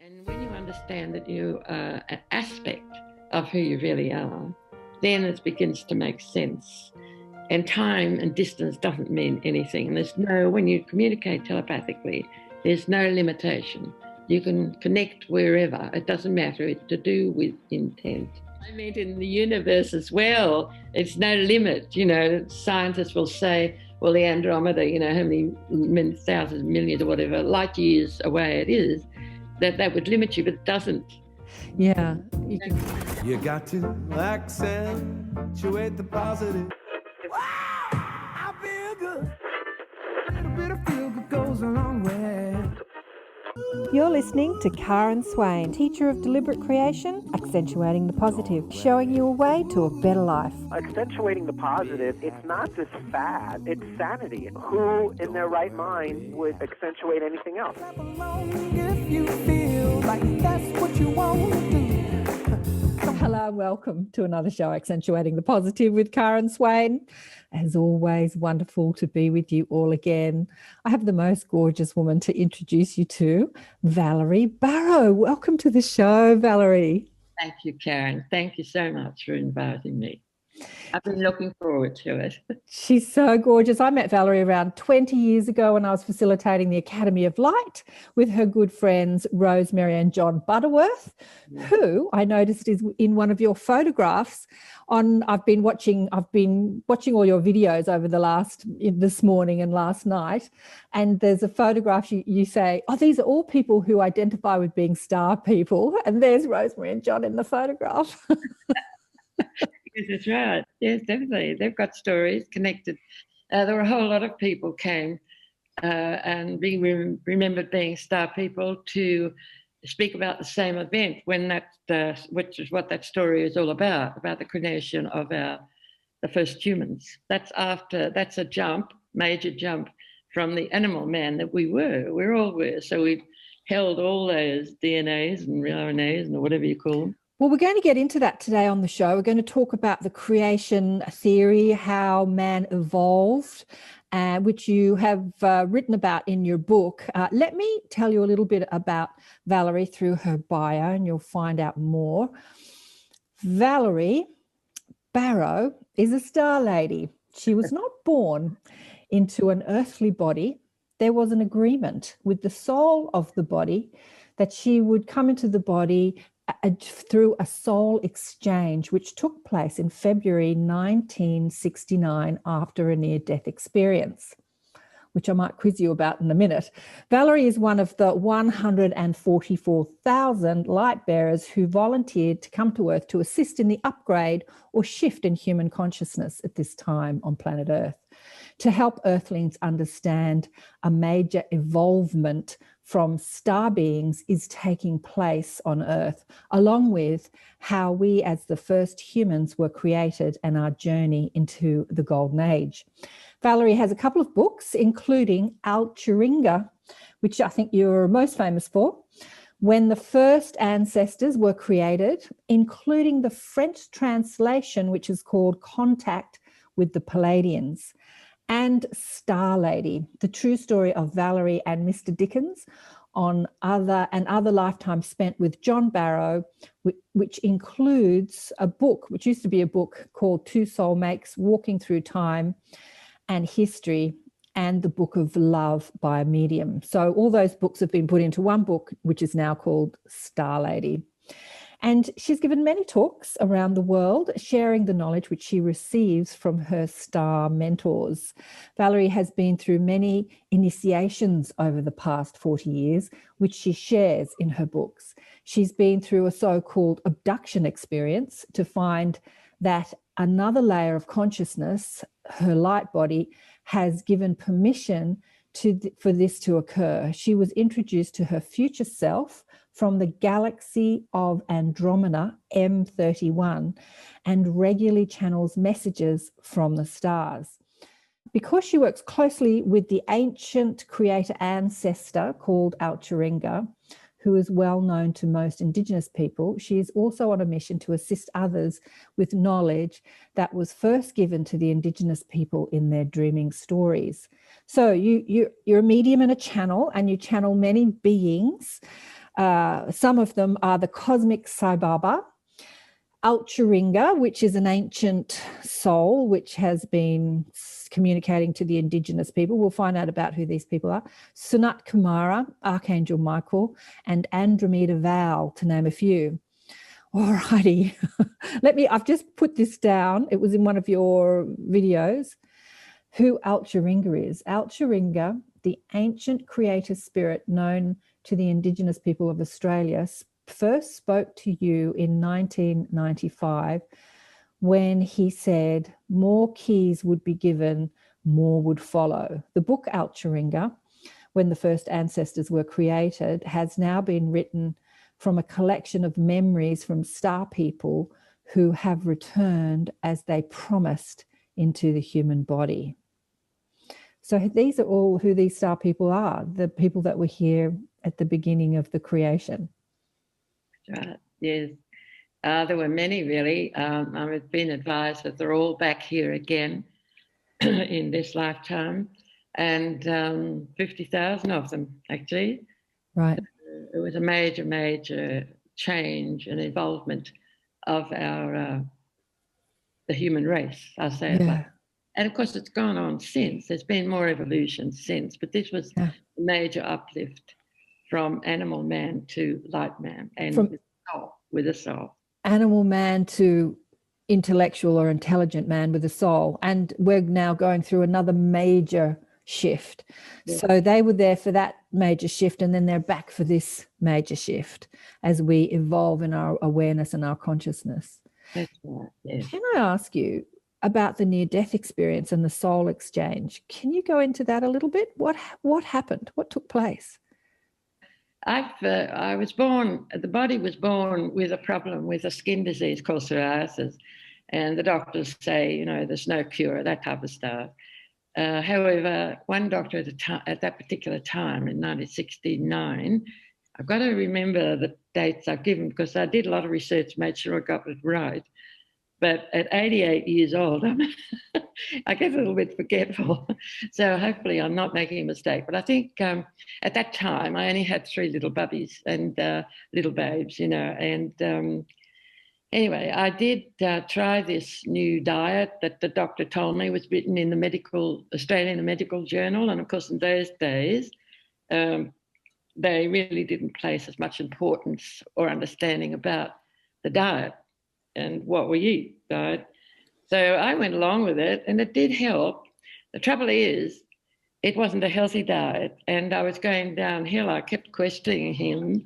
And when you understand that you are an aspect of who you really are, then it begins to make sense. And time and distance doesn't mean anything. When you communicate telepathically, there's no limitation. You can connect wherever. It doesn't matter. It's to do with intent. I mean, in the universe as well, it's no limit. Scientists will say, well, the Andromeda, how many thousands, millions or whatever, light years away it is, that would limit you, but it doesn't. Yeah. You got to accentuate the positive. Wow, I feel good. A little bit of feel good goes a long way. You're listening to Karen Swain, teacher of deliberate creation, accentuating the positive, showing you a way to a better life. Accentuating the positive, it's not just fad, it's sanity. Who in their right mind would accentuate anything else? If you feel like that's what you want to do. Hello, welcome to another show, Accentuating the Positive with Karen Swain. As always, wonderful to be with you all again. I have the most gorgeous woman to introduce you to, Valerie Barrow. Welcome to the show, Valerie. Thank you, Karen. Thank you so much for inviting me. I've been looking forward to it. She's so gorgeous. I met Valerie around 20 years ago when I was facilitating the Academy of Light with her good friends Rosemary and John Butterworth, who I noticed is in one of your photographs. I've been watching all your videos over this morning and last night, and there's a photograph you say, oh, these are all people who identify with being star people, and there's Rosemary and John in the photograph. Yes, that's right. Yes, definitely. They've got stories connected. There were a whole lot of people came and being remembered being star people to speak about the same event which is what that story is all about the creation of the first humans. That's a major jump from the animal man that we all were. So we've held all those DNAs and RNAs and whatever you call them. Well, we're going to get into that today on the show. We're going to talk about the creation theory, how man evolved, which you have written about in your book. Let me tell you a little bit about Valerie through her bio, and you'll find out more. Valerie Barrow is a star lady. She was not born into an earthly body. There was an agreement with the soul of the body that she would come into the body through a soul exchange, which took place in February 1969 after a near-death experience, which I might quiz you about in a minute. Valerie is one of the 144,000 light bearers who volunteered to come to Earth to assist in the upgrade or shift in human consciousness at this time on planet Earth, to help Earthlings understand a major evolvement from star beings is taking place on Earth, along with how we as the first humans were created and our journey into the Golden Age. Valerie has a couple of books, including Alcharinga, which I think you're most famous for, When the First Ancestors Were Created, including the French translation, which is called Contact with the Pleiadians, and Star Lady, the true story of Valerie and Mr. Dickens on other lifetimes spent with John Barrow, which includes a book, which used to be a book called Two Soulmates, Walking Through Time and History, and the Book of Love by a Medium. So all those books have been put into one book, which is now called Star Lady. And she's given many talks around the world, sharing the knowledge which she receives from her star mentors. Valerie has been through many initiations over the past 40 years, which she shares in her books. She's been through a so-called abduction experience to find that another layer of consciousness, her light body, has given permission for this to occur. She was introduced to her future self from the galaxy of Andromeda, M31, and regularly channels messages from the stars. Because she works closely with the ancient creator ancestor called Alcharinga, who is well known to most indigenous people, she is also on a mission to assist others with knowledge that was first given to the indigenous people in their dreaming stories. So you're a medium and a channel, and you channel many beings Some of them are the cosmic Sai Baba, ALCHERINGA, which is an ancient soul which has been communicating to the indigenous people. We'll find out about who these people are. Sunat Kumara, Archangel Michael, and Andromeda Val, to name a few. All righty. I've just put this down. It was in one of your videos. Who ALCHERINGA is. ALCHERINGA, the ancient creator spirit known to the indigenous people of Australia, first spoke to you in 1995 when he said more keys would be given, more would follow. The book ALCHERINGA, when the first ancestors were created, has now been written from a collection of memories from star people who have returned as they promised into the human body. So these are all who these star people are, the people that were here at the beginning of the creation. Right, yes. There were many, really. I've been advised that they're all back here again in this lifetime, and 50,000 of them, actually. Right. It was a major, major change and involvement of the human race, I'll say it like. And of course, it's gone on since. There's been more evolution since, but this was a major uplift from animal man to light man, and with a soul. Animal man to intellectual or intelligent man with a soul. And we're now going through another major shift. Yeah. So they were there for that major shift, and then they're back for this major shift as we evolve in our awareness and our consciousness. That's right. Yeah. Can I ask you about the near-death experience and the soul exchange? Can you go into that a little bit? What happened? What took place? I was born, the body was born with a problem, with a skin disease called psoriasis. And the doctors say, you know, there's no cure, that type of stuff. However, one doctor at that particular time in 1969, I've got to remember the dates I've given because I did a lot of research, made sure I got it right. But at 88 years old, I get a little bit forgetful. So hopefully I'm not making a mistake. But I think at that time, I only had 3 little bubbies and little babes, you know. And anyway, I did try this new diet that the doctor told me was written in the Australian Medical Journal. And of course, in those days, they really didn't place as much importance or understanding about the diet and what we eat, right? So I went along with it, and it did help. The trouble is, it wasn't a healthy diet, and I was going downhill. I kept questioning him.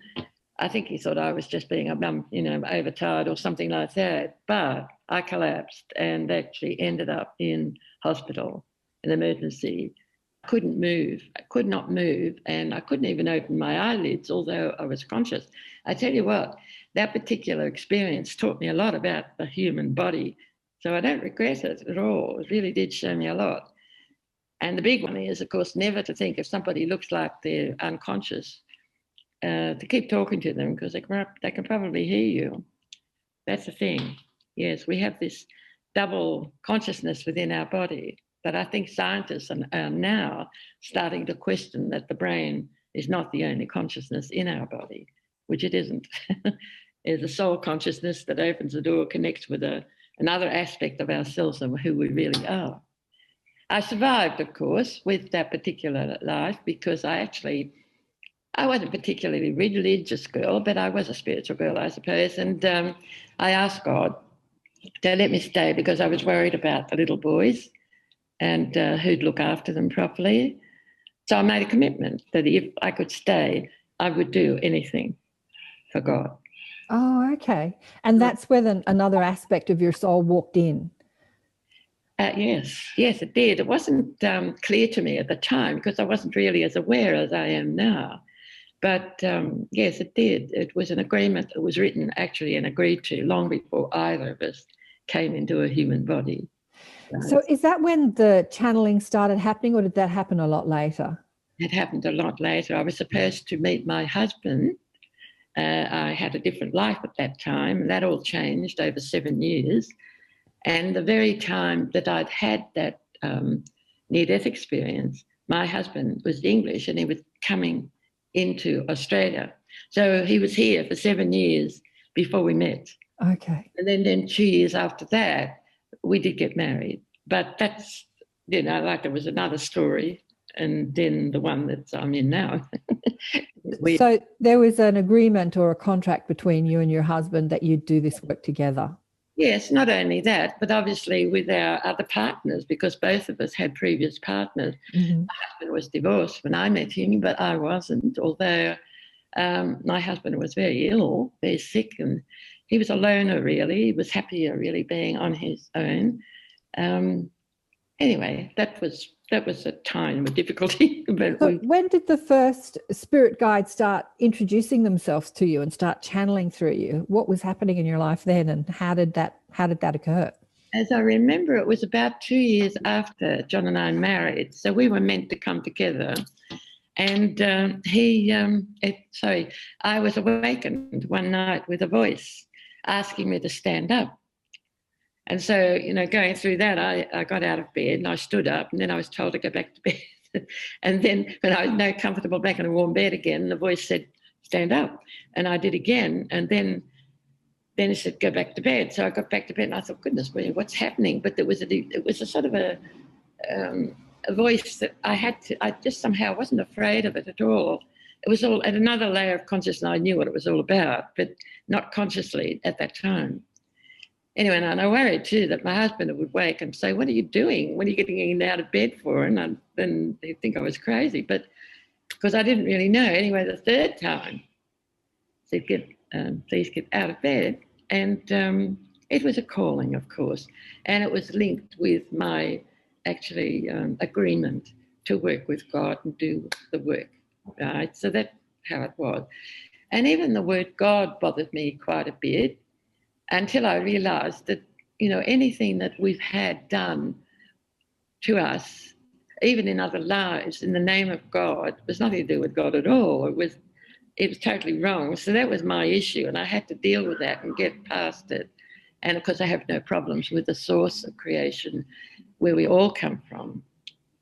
I think he thought I was just being, overtired or something like that. But I collapsed and actually ended up in hospital, in emergency. I couldn't move. I could not move, and I couldn't even open my eyelids, although I was conscious. I tell you what, that particular experience taught me a lot about the human body. So I don't regret it at all. It really did show me a lot. And the big one is, of course, never to think if somebody looks like they're unconscious, to keep talking to them because they can probably hear you. That's the thing. Yes, we have this double consciousness within our body. But I think scientists are now starting to question that the brain is not the only consciousness in our body, which it isn't. There's a soul consciousness that opens the door, connects with another aspect of ourselves and who we really are. I survived, of course, with that particular life because I wasn't particularly a religious girl, but I was a spiritual girl, I suppose. And I asked God to let me stay because I was worried about the little boys and who'd look after them properly. So I made a commitment that if I could stay, I would do anything for God. Oh, okay. And that's where another aspect of your soul walked in. Yes, it did. It wasn't clear to me at the time because I wasn't really as aware as I am now. But yes, it did. It was an agreement that was written actually and agreed to long before either of us came into a human body. So is that when the channeling started happening, or did that happen a lot later? It happened a lot later. I was supposed to meet my husband. I had a different life at that time. That all changed over 7 years. And the very time that I'd had that near-death experience, my husband was English and he was coming into Australia. So he was here for 7 years before we met. Okay. And then 2 years after that, we did get married. But that's, like it was another story. And then the one that I'm in now. So there was an agreement or a contract between you and your husband that you'd do this work together? Yes, not only that, but obviously with our other partners, because both of us had previous partners. Mm-hmm. My husband was divorced when I met him, but I wasn't, although my husband was very ill, very sick, and he was a loner, really. He was happier, really, being on his own. Anyway, that was a time of difficulty. But so when did the first spirit guides start introducing themselves to you and start channeling through you? What was happening in your life then, and how did that occur? As I remember, it was about 2 years after John and I married, so we were meant to come together. And I was awakened one night with a voice asking me to stand up. And so, going through that, I got out of bed and I stood up, and then I was told to go back to bed. And then when I was now comfortable back in a warm bed again, the voice said, stand up. And I did again. And then it said, go back to bed. So I got back to bed and I thought, goodness me, what's happening? But it was a sort of a voice that I just somehow wasn't afraid of it at all. It was all at another layer of consciousness. I knew what it was all about, but not consciously at that time. Anyway, and I worried too that my husband would wake and say, what are you doing? What are you getting out of bed for? And then he'd think I was crazy, but because I didn't really know. Anyway, the third time, he said, please get out of bed. And it was a calling, of course. And it was linked with my agreement to work with God and do the work, right? So that's how it was. And even the word God bothered me quite a bit, until I realized that, anything that we've had done to us, even in other lives, in the name of God, was nothing to do with God at all. It was totally wrong. So that was my issue, and I had to deal with that and get past it. And of course, I have no problems with the source of creation, where we all come from.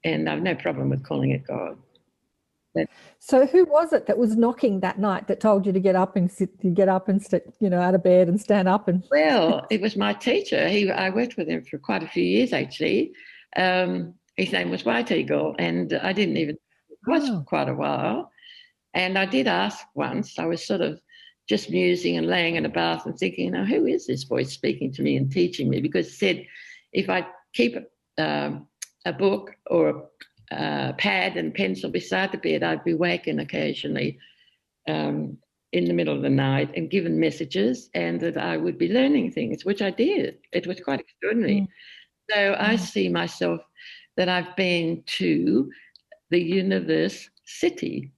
And I've no problem with calling it God. So who was it that was knocking that night that told you to get up and out of bed and stand up? And well, it was my teacher. I worked with him for quite a few years, actually. His name was White Eagle, and I didn't even watch for quite a while. And I did ask once. I was sort of just musing and laying in a bath and thinking, who is this voice speaking to me and teaching me? Because it said if I keep a book or pad and pencil beside the bed, I'd be wakened occasionally in the middle of the night and given messages, and that I would be learning things, which I did. It was quite extraordinary. So I see myself that I've been to the universe city.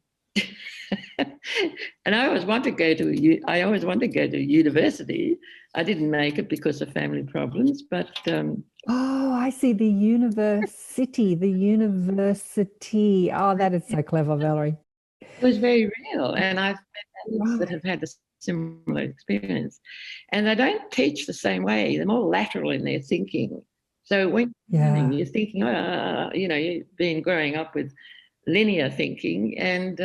And I always wanted to go to university. I didn't make it because of family problems, but I see, the university. Oh, that is so clever, Valerie. It was very real, and I've met others that have had a similar experience. And they don't teach the same way. They're more lateral in their thinking. So when you're thinking, you've been growing up with linear thinking, and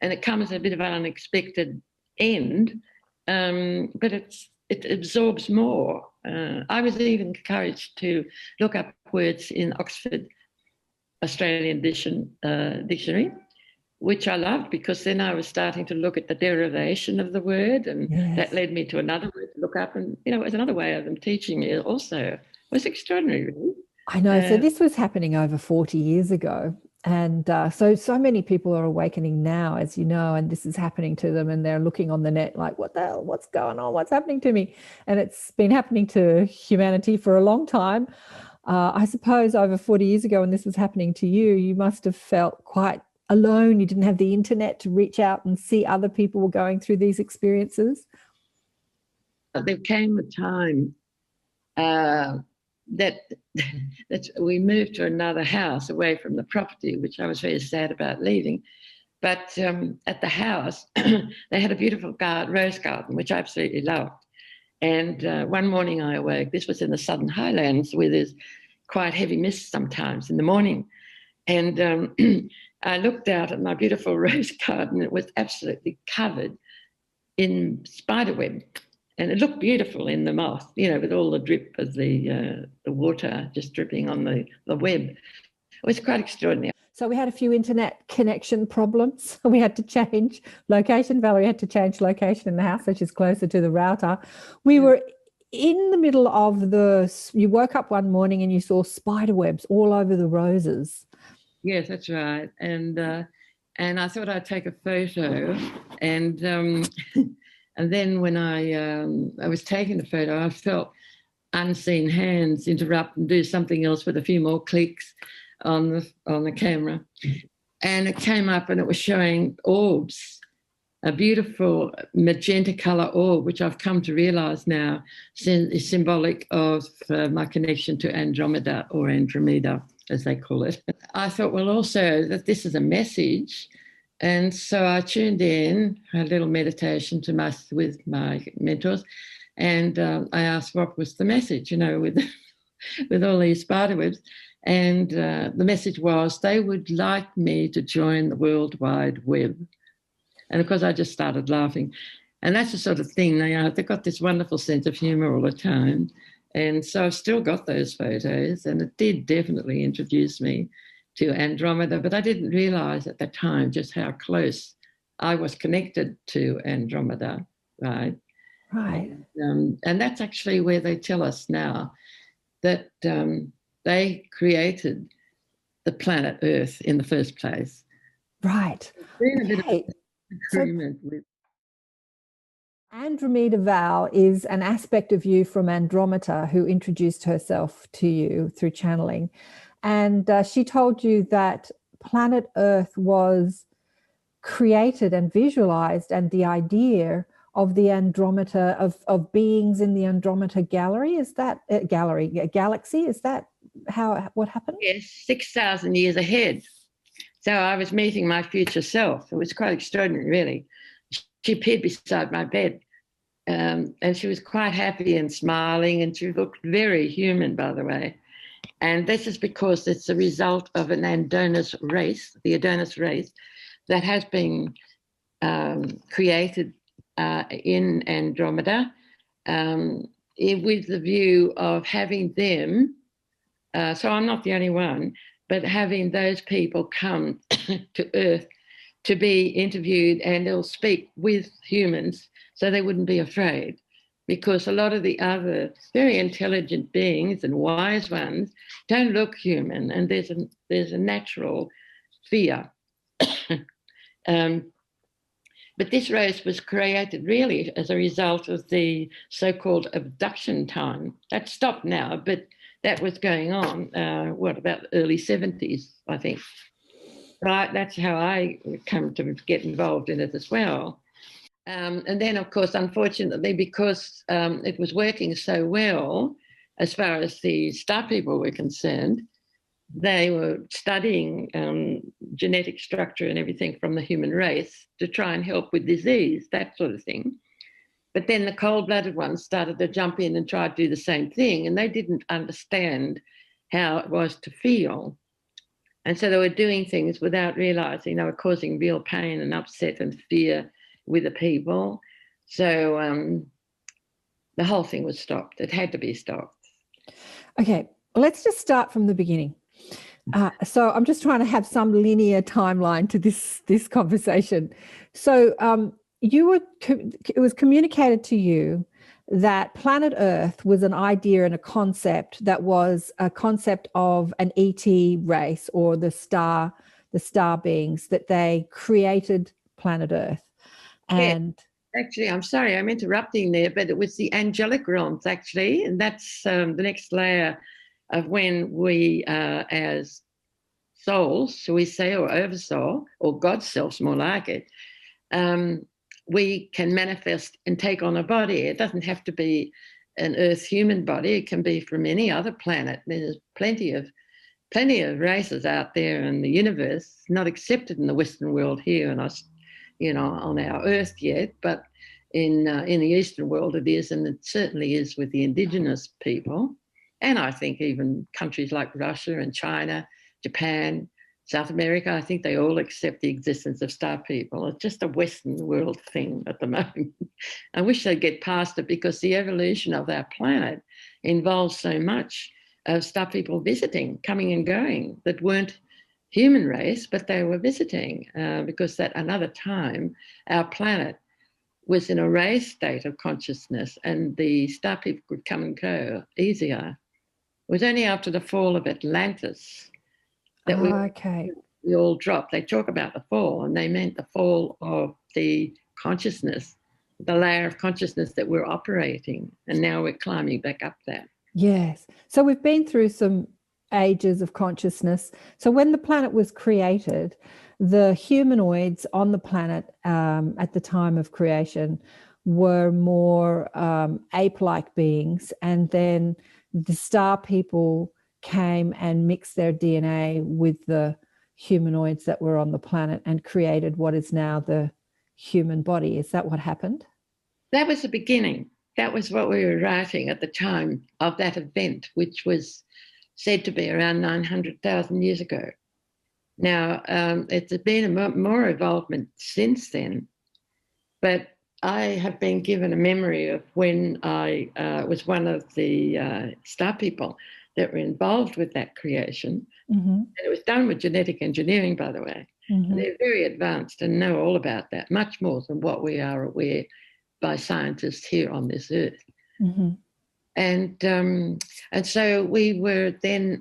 it comes at a bit of an unexpected end, but it absorbs more. I was even encouraged to look up words in Oxford Australian Dictionary, which I loved, because then I was starting to look at the derivation of the word, and that led me to another word to look up, and it was another way of them teaching me also. It was extraordinary, really. I know. So this was happening over 40 years ago. And so many people are awakening now, as you know, and this is happening to them, and they're looking on the net like, what the hell, what's going on? What's happening to me? And it's been happening to humanity for a long time. I suppose over 40 years ago, when this was happening to you, you must have felt quite alone. You didn't have the internet to reach out and see other people were going through these experiences. There came a time that we moved to another house away from the property, which I was very sad about leaving. But at the house, they had a beautiful rose garden, which I absolutely loved. And one morning I awoke. This was in the Southern Highlands, where there's quite heavy mist sometimes in the morning. And I looked out at my beautiful rose garden. It was absolutely covered in spiderweb, and it looked beautiful in the moth, with all the drip of the water just dripping on the web. It was quite extraordinary. So we had a few internet connection problems. We had to change location. Valerie had to change location in the house, so she's closer to the router. We were in the middle of you woke up one morning and you saw spider webs all over the roses. Yes, that's right. And I thought I'd take a photo, and and then when I was taking the photo, I felt unseen hands interrupt and do something else with a few more clicks on the camera, and it came up and it was showing orbs, a beautiful magenta colour orb, which I've come to realise now is symbolic of my connection to Andromeda, or Andromeda, as they call it. I thought, well, also that this is a message. And so I tuned in, had a little meditation with my mentors, and I asked what was the message, with all these spiderwebs. And the message was they would like me to join the World Wide Web. And of course, I just started laughing. And that's the sort of thing, they've got this wonderful sense of humour all the time. And so I've still got those photos, and it did definitely introduce me to Andromeda, but I didn't realise at the time just how close I was connected to Andromeda, right? Right. And that's actually where they tell us now that they created the planet Earth in the first place. Right. Okay. Andromeda Val is an aspect of you from Andromeda who introduced herself to you through channeling. And she told you that planet Earth was created and visualized, and the idea of the Andromeda, of beings in the Andromeda gallery, is that galaxy? Is that what happened? Yes, 6,000 years ahead. So I was meeting my future self. It was quite extraordinary, really. She appeared beside my bed, and she was quite happy and smiling, and she looked very human, by the way. And this is because it's a result of an Adonis race, the Adonis race, that has been created in Andromeda with the view of having them, so I'm not the only one, but having those people come to Earth to be interviewed, and they'll speak with humans so they wouldn't be afraid. Because a lot of the other very intelligent beings and wise ones don't look human, and there's a natural fear. But this race was created really as a result of the so-called abduction time. That's stopped now, but that was going on, about the early 70s, I think. Right, that's how I come to get involved in it as well. And then, of course, unfortunately, because it was working so well as far as the star people were concerned, they were studying genetic structure and everything from the human race to try and help with disease, that sort of thing. But then the cold-blooded ones started to jump in and try to do the same thing, and they didn't understand how it was to feel. And so they were doing things without realising they were causing real pain and upset and fear with the people. So the whole thing was stopped. It had to be stopped. Okay, let's just start from the beginning. So I'm just trying to have some linear timeline to this conversation. So it was communicated to you that planet Earth was an idea and a concept that was a concept of an ET race, or the star beings, that they created planet Earth. And actually, I'm sorry, I'm interrupting there, but it was the angelic realms, actually, and that's the next layer of when we, as souls, shall we say, or oversoul, or God's selves, more like it, we can manifest and take on a body. It doesn't have to be an Earth human body. It can be from any other planet. There's plenty of races out there in the universe, not accepted in the Western world here, and on our Earth yet, but in the Eastern world it is, and it certainly is with the indigenous people. And I think even countries like Russia and China, Japan, South America, I think they all accept the existence of star people. It's just a Western world thing at the moment. I wish they'd get past it, because the evolution of our planet involves so much of star people visiting, coming and going, that weren't human race, but they were visiting, because at another time, our planet was in a raised state of consciousness, and the star people could come and go easier. It was only after the fall of Atlantis that we all dropped. They talk about the fall, and they meant the fall of the consciousness, the layer of consciousness that we're operating, and now we're climbing back up that. Yes. So we've been through some ages of consciousness. So when the planet was created, the humanoids on the planet at the time of creation were more ape-like beings, and then the star people came and mixed their DNA with the humanoids that were on the planet and created what is now the human body. Is that what happened? That was the beginning. That was what we were writing at the time of that event, which was said to be around 900,000 years ago. Now, it's been more evolvement since then, but I have been given a memory of when I was one of the star people that were involved with that creation. Mm-hmm. And it was done with genetic engineering, by the way. Mm-hmm. They're very advanced and know all about that, much more than what we are aware by scientists here on this earth. Mm-hmm. And so we were then,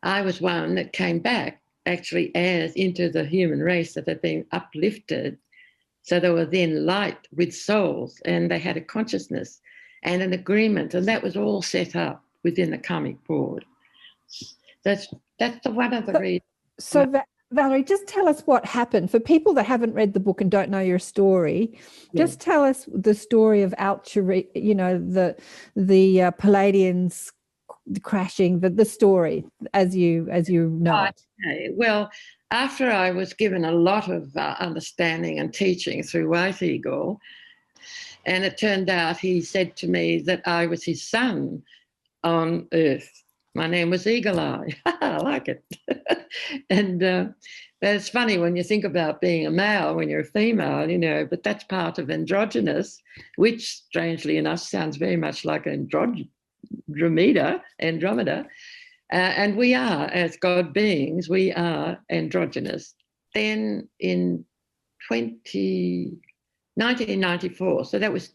I was one that came back actually as into the human race that had been uplifted. So they were then light with souls, and they had a consciousness and an agreement, and that was all set up within the karmic board. That's one of the reasons. So Valerie, just tell us what happened. For people that haven't read the book and don't know your story, just tell us the story of Alcharinga, you know, the Pleiadians crashing, the story as you know it. Okay. Well, after I was given a lot of understanding and teaching through White Eagle, and it turned out he said to me that I was his son on Earth. My name was Eagle Eye. I like it. And but it's funny when you think about being a male when you're a female, you know, but that's part of androgynous, which strangely enough sounds very much like Andromeda. And we are, as God beings, we are androgynous. Then in 1994, so that was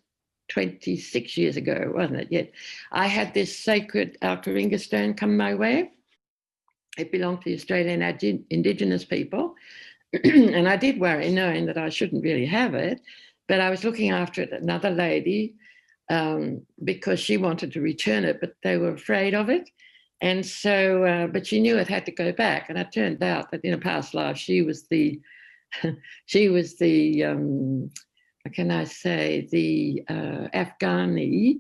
26 years ago, wasn't it? Yet I had this sacred Alcharinga stone come my way. It belonged to the Australian indigenous people. And I did worry, knowing that I shouldn't really have it. But I was looking after it, another lady, because she wanted to return it, but they were afraid of it. And so, but she knew it had to go back. And it turned out that in a past life, she was the what can I say, the Afghani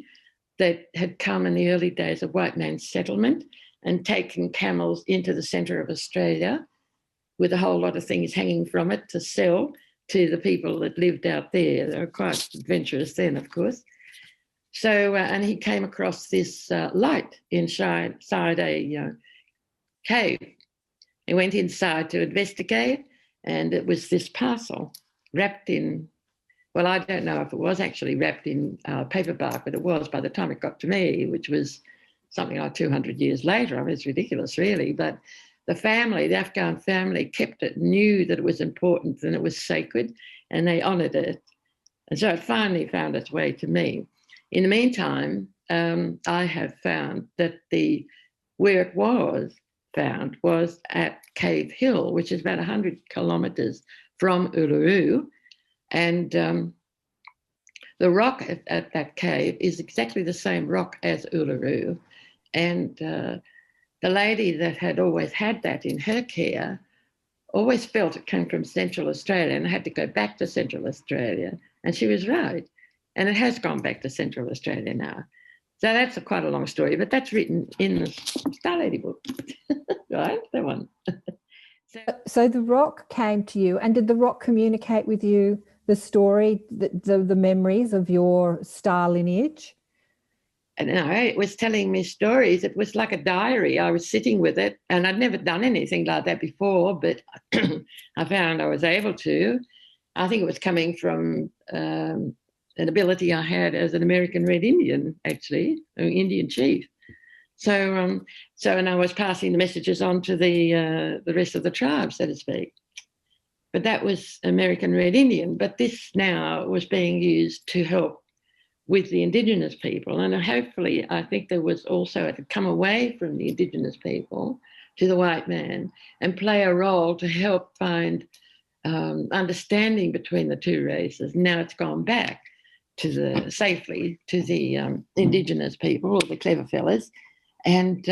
that had come in the early days of white man's settlement and taken camels into the centre of Australia with a whole lot of things hanging from it to sell to the people that lived out there. They were quite adventurous then, of course. So, and he came across this light inside a cave. He went inside to investigate, and it was this parcel wrapped in, well, I don't know if it was actually wrapped in paperbark, but it was by the time it got to me, which was something like 200 years later. I mean, it's ridiculous, really. But the family, the Afghan family, kept it, knew that it was important and it was sacred, and they honoured it. And so it finally found its way to me. In the meantime, I have found that where it was found was at Cave Hill, which is about 100 kilometres from Uluru. And the rock at that cave is exactly the same rock as Uluru. And the lady that had always had that in her care always felt it came from Central Australia and had to go back to Central Australia. And she was right. And it has gone back to Central Australia now. So that's quite a long story, but that's written in the Star Lady book, right? That one. So the rock came to you, and did the rock communicate with you the story, the memories of your star lineage? And it was telling me stories. It was like a diary. I was sitting with it, and I'd never done anything like that before, but I found I was able to. I think it was coming from an ability I had as an American Red Indian, actually, an Indian chief. So and I was passing the messages on to the rest of the tribe, so to speak. But that was American Red Indian. But this now was being used to help with the indigenous people. And hopefully, I think there was also to come away from the indigenous people to the white man and play a role to help find understanding between the two races. Now it's gone back to safely to the indigenous people, or the clever fellas. And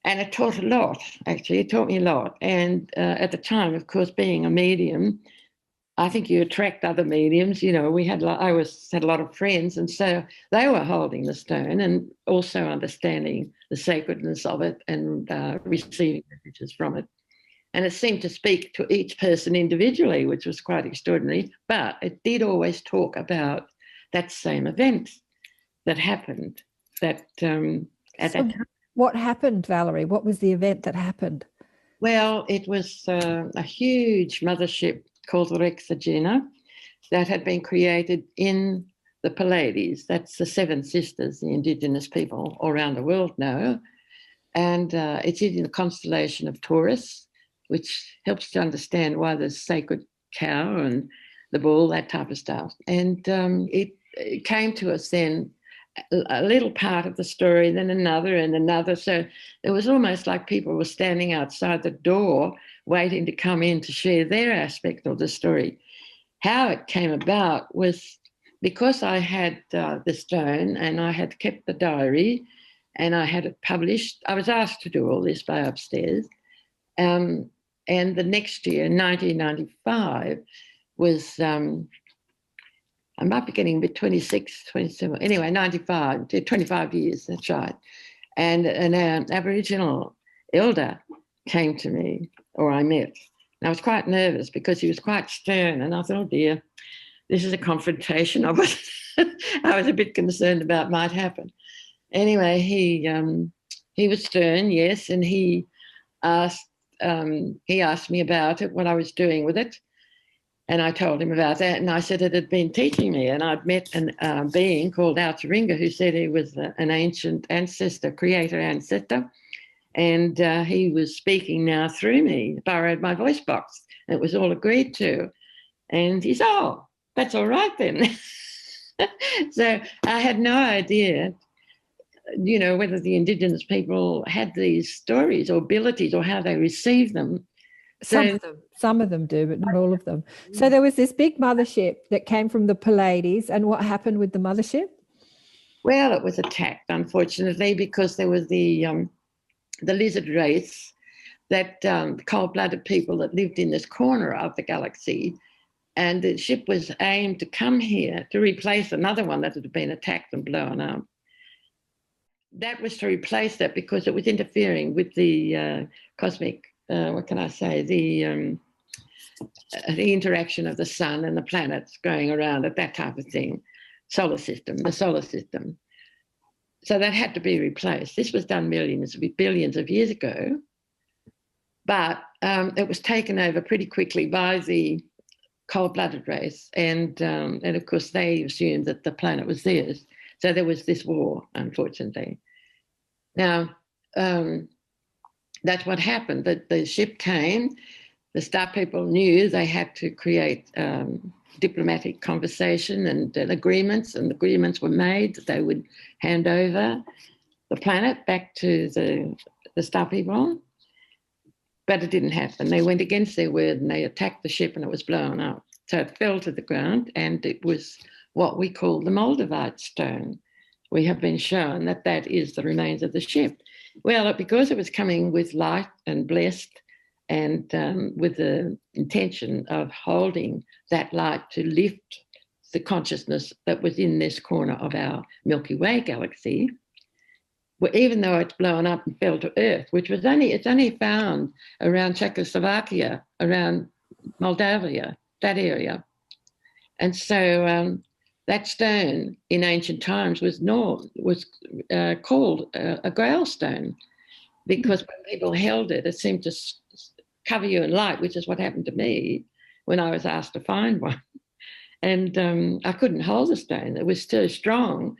it taught a lot, actually. It taught me a lot. And at the time, of course, being a medium, I think you attract other mediums. I always had a lot of friends, and so they were holding the stone and also understanding the sacredness of it and receiving messages from it. And it seemed to speak to each person individually, which was quite extraordinary. But it did always talk about that same event that happened. What happened, Valerie? What was the event that happened? Well, it was a huge mothership called the Rexagina that had been created in the Pleiades. That's the seven sisters the indigenous people all around the world know. And it's in the constellation of Taurus, which helps to understand why there's sacred cow and the bull, that type of stuff. And it came to us then, a little part of the story, then another and another. So it was almost like people were standing outside the door waiting to come in to share their aspect of the story. How it came about was because I had the stone and I had kept the diary and I had it published. I was asked to do all this by upstairs. And the next year, 1995, was... I might be getting a bit 26, 27, anyway, 95, 25 years, that's right. And an Aboriginal elder came to me, or I met. And I was quite nervous because he was quite stern, and I thought, oh dear, this is a confrontation. I was a bit concerned about might happen. Anyway, he was stern, yes, and he asked me about it, what I was doing with it. And I told him about that, and I said it had been teaching me, and I'd met a being called Alcharinga who said he was an ancient ancestor, creator ancestor, and he was speaking now through me, borrowed my voice box. It was all agreed to. And he said, oh, that's all right then. So I had no idea, whether the indigenous people had these stories or abilities or how they received them. Some of them do, but not all of them. So there was this big mothership that came from the Pleiades, and what happened with the mothership? Well, it was attacked, unfortunately, because there was the lizard race, that cold-blooded people that lived in this corner of the galaxy, and the ship was aimed to come here to replace another one that had been attacked and blown up. That was to replace that because it was interfering with the cosmic. What can I say? The interaction of the sun and the planets going around it, that type of thing. The solar system. So that had to be replaced. This was done billions of years ago, but it was taken over pretty quickly by the cold-blooded race, and of course they assumed that the planet was theirs. So there was this war, unfortunately. Now. That's what happened. The ship came, the Star People knew they had to create diplomatic conversation and agreements, and agreements were made that they would hand over the planet back to the Star People. But it didn't happen. They went against their word and they attacked the ship and it was blown up. So it fell to the ground, and it was what we call the Moldavite stone. We have been shown that that is the remains of the ship. Well, because it was coming with light and blessed and with the intention of holding that light to lift the consciousness that was in this corner of our Milky Way galaxy, even though it's blown up and fell to Earth, which was it's only found around Czechoslovakia, around Moldavia, that area. And so that stone in ancient times was called a grail stone, because when people held it, it seemed to cover you in light, which is what happened to me when I was asked to find one. And I couldn't hold the stone. It was so strong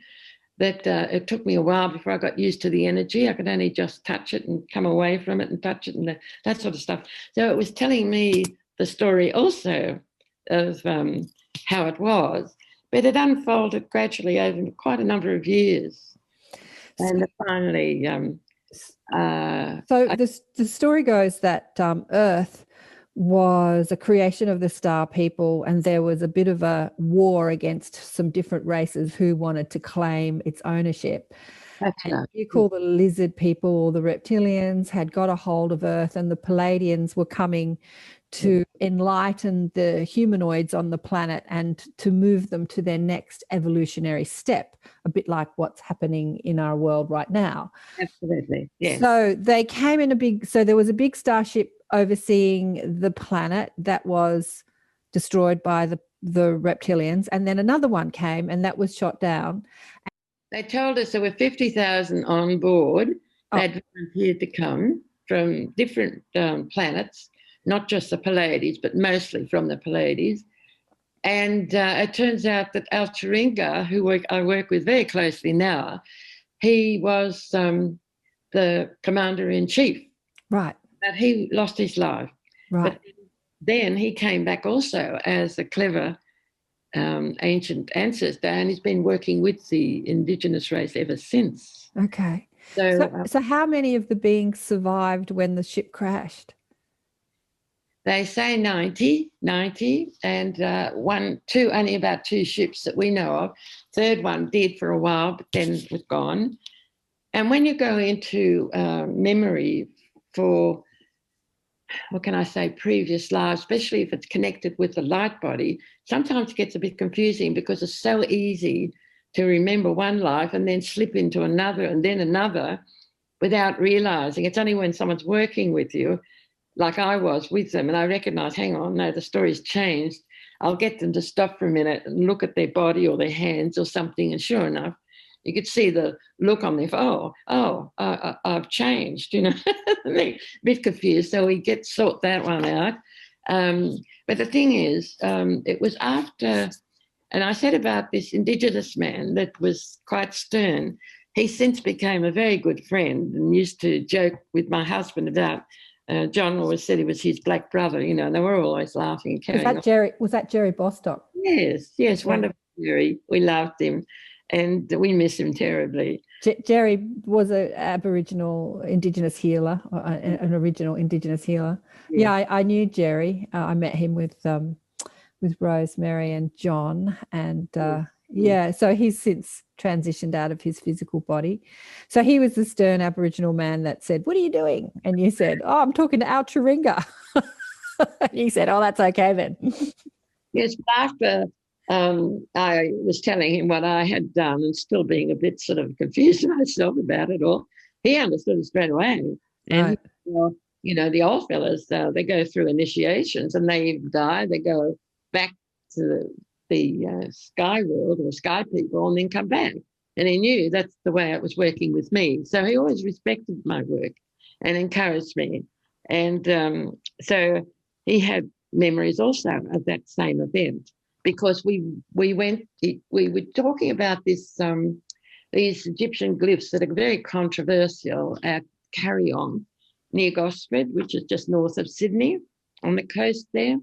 that it took me a while before I got used to the energy. I could only just touch it and come away from it and touch it and that sort of stuff. So it was telling me the story also of how it was, but it unfolded gradually over quite a number of years. And finally... the story goes that Earth was a creation of the Star People, and there was a bit of a war against some different races who wanted to claim its ownership. You call the lizard people or the reptilians had got a hold of Earth, and the Pleiadians were coming to enlighten the humanoids on the planet and to move them to their next evolutionary step, a bit like what's happening in our world right now. Absolutely, yes. So they came in so there was a big starship overseeing the planet that was destroyed by the reptilians, and then another one came and that was shot down. They told us there were 50,000 on board. They'd volunteered to come from different planets, not just the Pleiades, but mostly from the Pleiades. And it turns out that Alcharinga, who I work with very closely now, he was the commander-in-chief. Right. But he lost his life. Right. But then he came back also as a clever ancient ancestor, and he's been working with the indigenous race ever since. Okay. So how many of the beings survived when the ship crashed? They say 90, and only about two ships that we know of. Third one did for a while, but then was gone. And when you go into memory for, what can I say, previous lives, especially if it's connected with the light body, sometimes it gets a bit confusing because it's so easy to remember one life and then slip into another and then another without realizing. It's only when someone's working with you, like I was with them, and I recognize, hang on, no, the story's changed. I'll get them to stop for a minute and look at their body or their hands or something, and sure enough, you could see the look on their face. I've changed, They're a bit confused, so we sort that one out. But the thing is, it was after, and I said about this indigenous man that was quite stern. He since became a very good friend and used to joke with my husband about, John always said he was his black brother, and they were always laughing and carrying on. Was that Jerry Bostock? Yes, yeah. Wonderful Jerry. We loved him and we miss him terribly. Jerry was an Aboriginal Indigenous healer, an original Indigenous healer. Yeah, I knew Jerry. I met him with Rosemary and John, and so he's since transitioned out of his physical body. So he was the stern Aboriginal man that said, "What are you doing?" And you said, "Oh, I'm talking to Alcharinga." He said, "Oh, that's okay then." Yes, after I was telling him what I had done and still being a bit sort of confused myself about it all, he understood it straight away. And, the old fellas, they go through initiations and they die. They go back to the sky world or sky people and then come back. And he knew that's the way it was working with me. So he always respected my work and encouraged me. And so he had memories also of that same event, because we were talking about these Egyptian glyphs that are very controversial at Carry-On near Gosford, which is just north of Sydney on the coast there.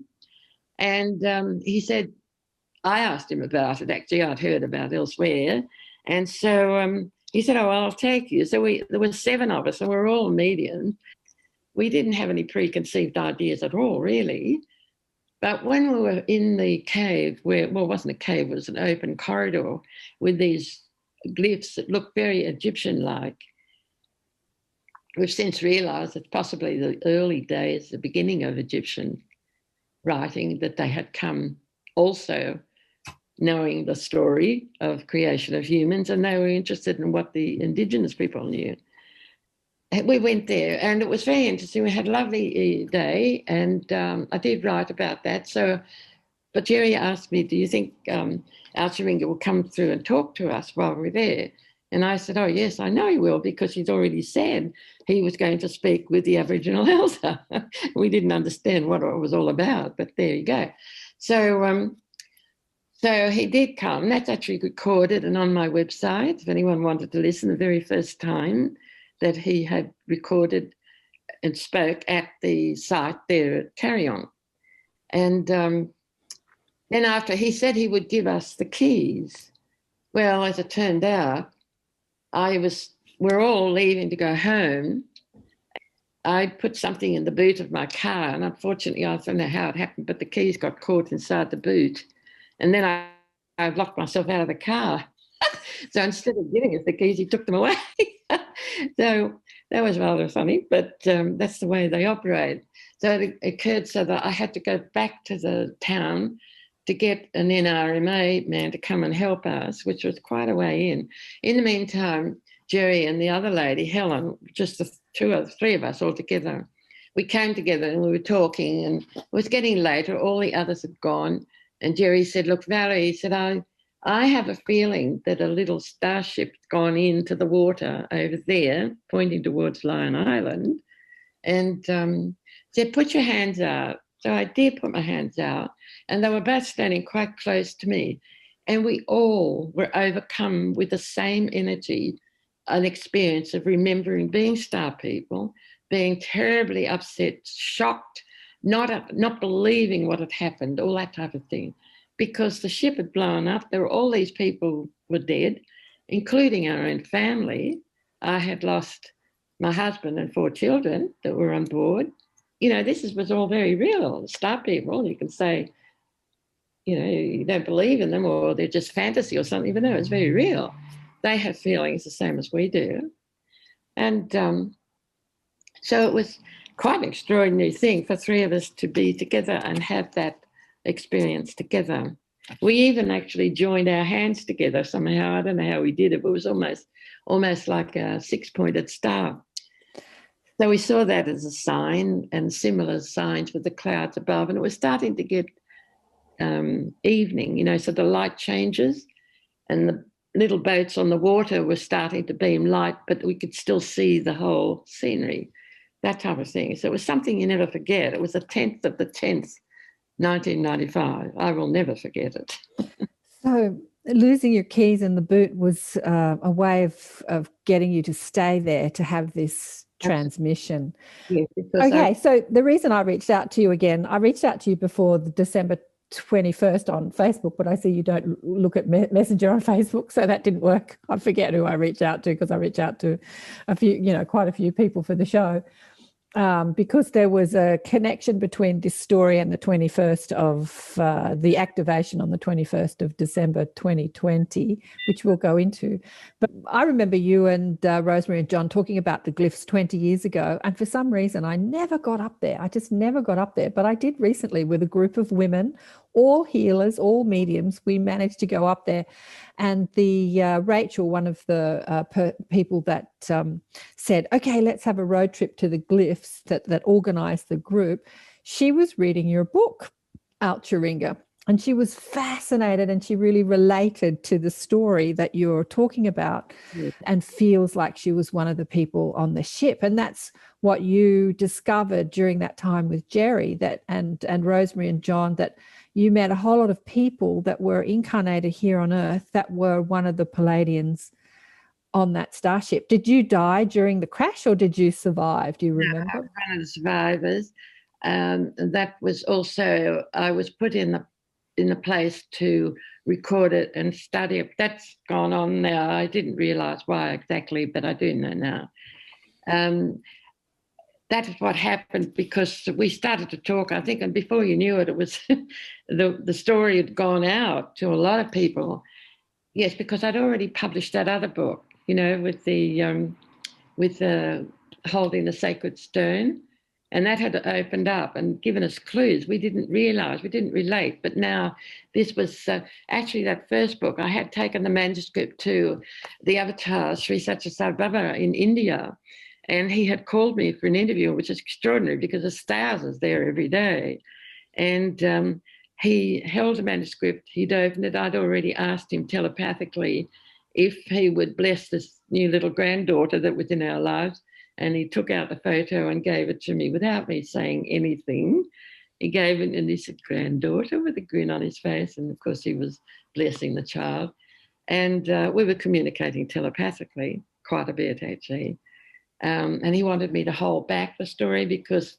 And he said, I asked him about it, actually I'd heard about elsewhere. And so he said, oh, well, I'll take you. So there were 7 of us and we were all mediums. We didn't have any preconceived ideas at all, really. But when we were in the cave, it wasn't a cave, it was an open corridor with these glyphs that looked very Egyptian-like. We've since realised it's possibly the early days, the beginning of Egyptian writing, that they had come also knowing the story of creation of humans, and they were interested in what the indigenous people knew. We went there and it was very interesting. We had a lovely day, and I did write about that. So But Jerry asked me, do you think Alcharinga will come through and talk to us while we're there? And I said, oh, yes, I know he will, because he's already said he was going to speak with the Aboriginal elder. We didn't understand what it was all about, but there you go. So he did come. That's actually recorded and on my website. If anyone wanted to listen, the very first time that he had recorded and spoke at the site there at Carry-On. And then after, he said he would give us the keys. Well, as it turned out, we're all leaving to go home. I put something in the boot of my car, and unfortunately, I don't know how it happened, but the keys got caught inside the boot. And then I locked myself out of the car. So instead of giving us the keys, he took them away. So that was rather funny, but that's the way they operate. So it occurred so that I had to go back to the town to get an NRMA man to come and help us, which was quite a way in. In the meantime, Jerry and the other lady, Helen, just the three of us all together, we came together and we were talking, and it was getting later. All the others had gone. And Jerry said, look, Valerie, he said, I have a feeling that a little starship's gone into the water over there, pointing towards Lion Island, and said, put your hands out. So I did put my hands out, and they were both standing quite close to me. And we all were overcome with the same energy, an experience of remembering being star people, being terribly upset, shocked, not believing what had happened, all that type of thing. Because the ship had blown up, there were all these people were dead, including our own family. I had lost my husband and 4 children that were on board. You know, this was all very real. Star people, you can say, you know, you don't believe in them or they're just fantasy or something, but no, it's very real. They have feelings the same as we do. And so it was quite an extraordinary thing for 3 of us to be together and have that experience together. We even actually joined our hands together somehow. I don't know how we did it, but it was almost like a 6-pointed star. So we saw that as a sign, and similar signs with the clouds above. And it was starting to get evening, you know, so the light changes and the little boats on the water were starting to beam light, but we could still see the whole scenery, that type of thing. So it was something you never forget. It was the 10th of the 10th, 1995. I will never forget it. So losing your keys in the boot was a way of getting you to stay there, to have this transmission. Yes, okay, so the reason I reached out to you again, I reached out to you before the December 21st on Facebook, but I see you don't look at Messenger on Facebook, so that didn't work. I forget who I reached out to, because I reached out to a few, you know, quite a few people for the show. Because there was a connection between this story and the 21st of the activation on the 21st of December 2020, which we'll go into. But I remember you and Rosemary and John talking about the glyphs 20 years ago, and for some reason I never got up there. I just never got up there. But I did recently with a group of women, all healers, all mediums. We managed to go up there. And the Rachel, one of the people that said, okay, let's have a road trip to the glyphs that organised the group, she was reading your book, Alcharinga, and she was fascinated, and she really related to the story that you're talking about, and feels like she was one of the people on the ship. And that's what you discovered during that time with Jerry and Rosemary and John, that you met a whole lot of people that were incarnated here on Earth that were one of the Pleiadians on that starship. Did you die during the crash, or did you survive? Do you remember? No, I was one of the survivors. That was also, I was put in the place to record it and study it. That's gone on now. I didn't realise why exactly, but I do know now. That is what happened, because we started to talk, I think, and before you knew it, it was the story had gone out to a lot of people. Yes, because I'd already published that other book, you know, with the holding the sacred stone, and that had opened up and given us clues. We didn't realise, we didn't relate, but now this was actually that first book. I had taken the manuscript to the avatar Sri Sai Baba in India. And he had called me for an interview, which is extraordinary because there's thousands there every day. And he held a manuscript, he'd opened it. I'd already asked him telepathically if he would bless this new little granddaughter that was in our lives. And he took out the photo and gave it to me without me saying anything. He gave it, and he said, "Granddaughter," with a grin on his face. And of course, he was blessing the child. And we were communicating telepathically quite a bit, actually. And he wanted me to hold back the story because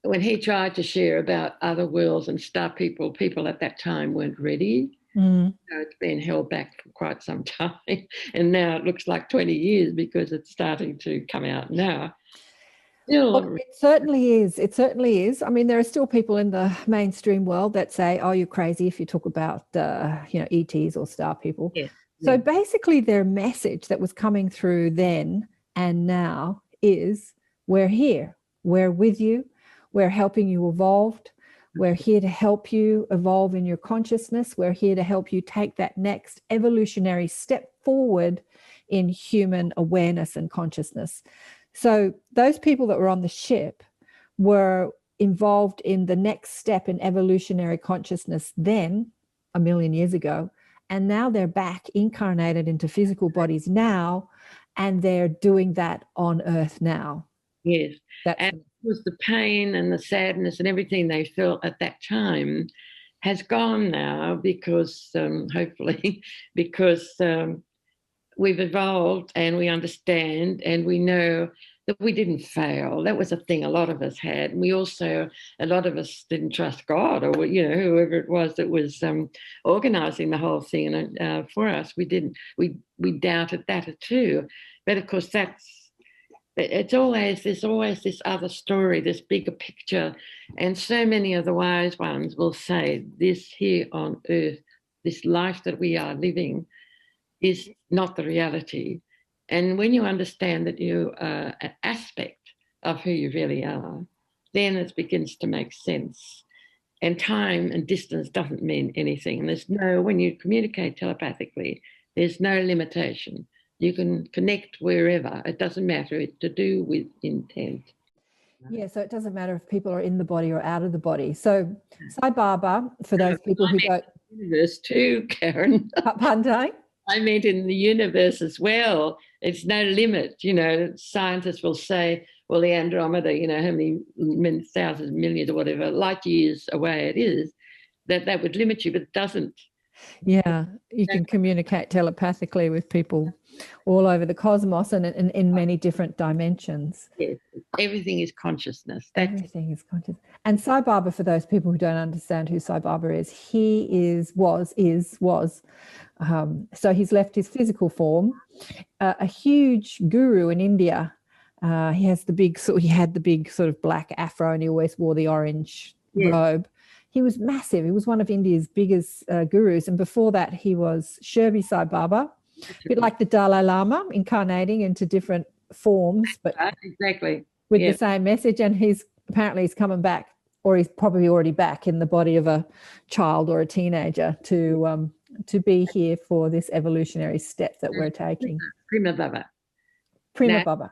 when he tried to share about other worlds and star people, people at that time weren't ready. So it's been held back for quite some time. And now it looks like 20 years because it's starting to come out now. Well, it certainly is. It certainly is. I mean, there are still people in the mainstream world that say, "Oh, you're crazy if you talk about, ETs or star people." Yeah. So basically, their message that was coming through then and now is, "We're here. We're with you. We're helping you evolve. We're here to help you evolve in your consciousness. We're here to help you take that next evolutionary step forward in human awareness and consciousness." So those people that were on the ship were involved in the next step in evolutionary consciousness then, 1,000,000 years ago, and now they're back incarnated into physical bodies now, and they're doing that on Earth now. Yes. That's and it was the pain and the sadness and everything they felt at that time has gone now because, hopefully, because we've evolved and we understand and we know that we didn't fail. That was a thing a lot of us had. And we also, a lot of us didn't trust God or, whoever it was that was organizing the whole thing for us. We didn't, we doubted that too. But of course, there's always this other story, this bigger picture. And so many of the wise ones will say this here on Earth, this life that we are living is not the reality. And when you understand that you are an aspect of who you really are, then it begins to make sense. And time and distance doesn't mean anything. And when you communicate telepathically, there's no limitation. You can connect wherever. It doesn't matter. It's to do with intent. Yeah, so it doesn't matter if people are in the body or out of the body. So Sai Baba, for those people who don't... Universe too, Karen. Pardon? I meant in the universe as well. It's no limit. Scientists will say, well, the Andromeda, how many thousands, millions or whatever, light years away it is, that would limit you, but it doesn't. Yeah, you can communicate telepathically with people all over the cosmos and in many different dimensions. Yes, everything is consciousness. Everything is conscious. And Sai Baba, for those people who don't understand who Sai Baba is, he was. So he's left his physical form. A huge guru in India. He had the big sort of black afro, and he always wore the orange robe. He was massive. He was one of India's biggest gurus. And before that, he was Shirvi Sai Baba, a bit like the Dalai Lama, incarnating into different forms, but exactly with the same message. And he's coming back, or he's probably already back in the body of a child or a teenager to be here for this evolutionary step that we're taking. Prima Baba. Prima Baba,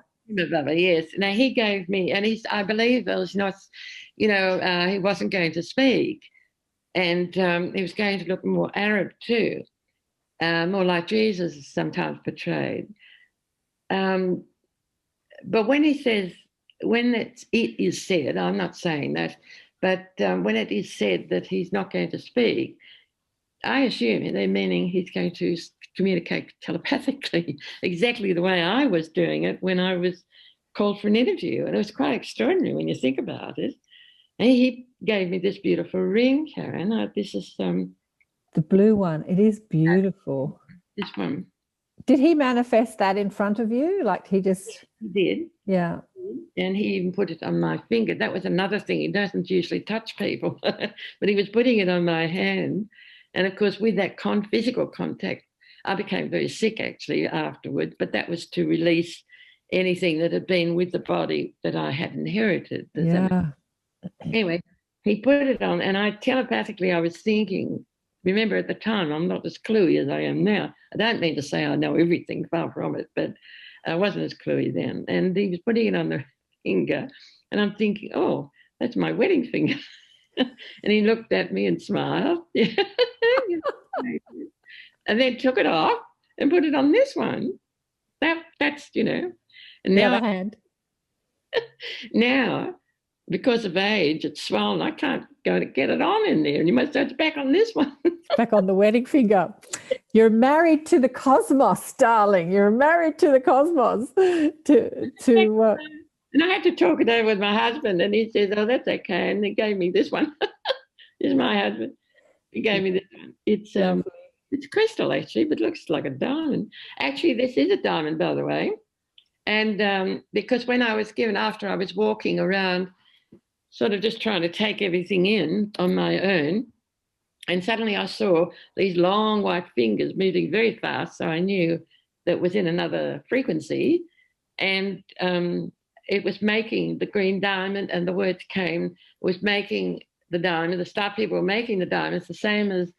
yes. Now he gave me, and I believe it was not, he wasn't going to speak, and he was going to look more Arab too, more like Jesus is sometimes portrayed. But when he says, it is said, I'm not saying that, but when it is said that he's not going to speak, I assume they're meaning he's going to communicate telepathically, exactly the way I was doing it when I was called for an interview. And it was quite extraordinary when you think about it. And he gave me this beautiful ring, Karen. This is the blue one. It is beautiful. This one. Did he manifest that in front of you? Like he just... He did. Yeah. And he even put it on my finger. That was another thing. He doesn't usually touch people, but he was putting it on my hand. And of course, with that physical contact, I became very sick actually afterwards, but that was to release anything that had been with the body that I had inherited. Anyway, he put it on, and I was thinking, remember at the time, I'm not as cluey as I am now. I don't mean to say I know everything, far from it, but I wasn't as cluey then. And he was putting it on the finger, and I'm thinking, oh, that's my wedding finger. And he looked at me and smiled. And then took it off and put it on this one. That's, and now, now, because of age, it's swollen. I can't go to get it on in there. And you must have it back on this one. Back on the wedding finger. You're married to the cosmos, darling. You're married to the cosmos. And I had to talk it over with my husband, and he says, "Oh, that's okay." And he gave me this one. This is my husband. He gave me this one. It's crystal, actually, but it looks like a diamond. Actually, this is a diamond, by the way. And because when I was given, after I was walking around, sort of just trying to take everything in on my own, and suddenly I saw these long white fingers moving very fast, so I knew that was in another frequency. And it was making the green diamond, and the words was making the diamond. The star people were making the diamonds the same as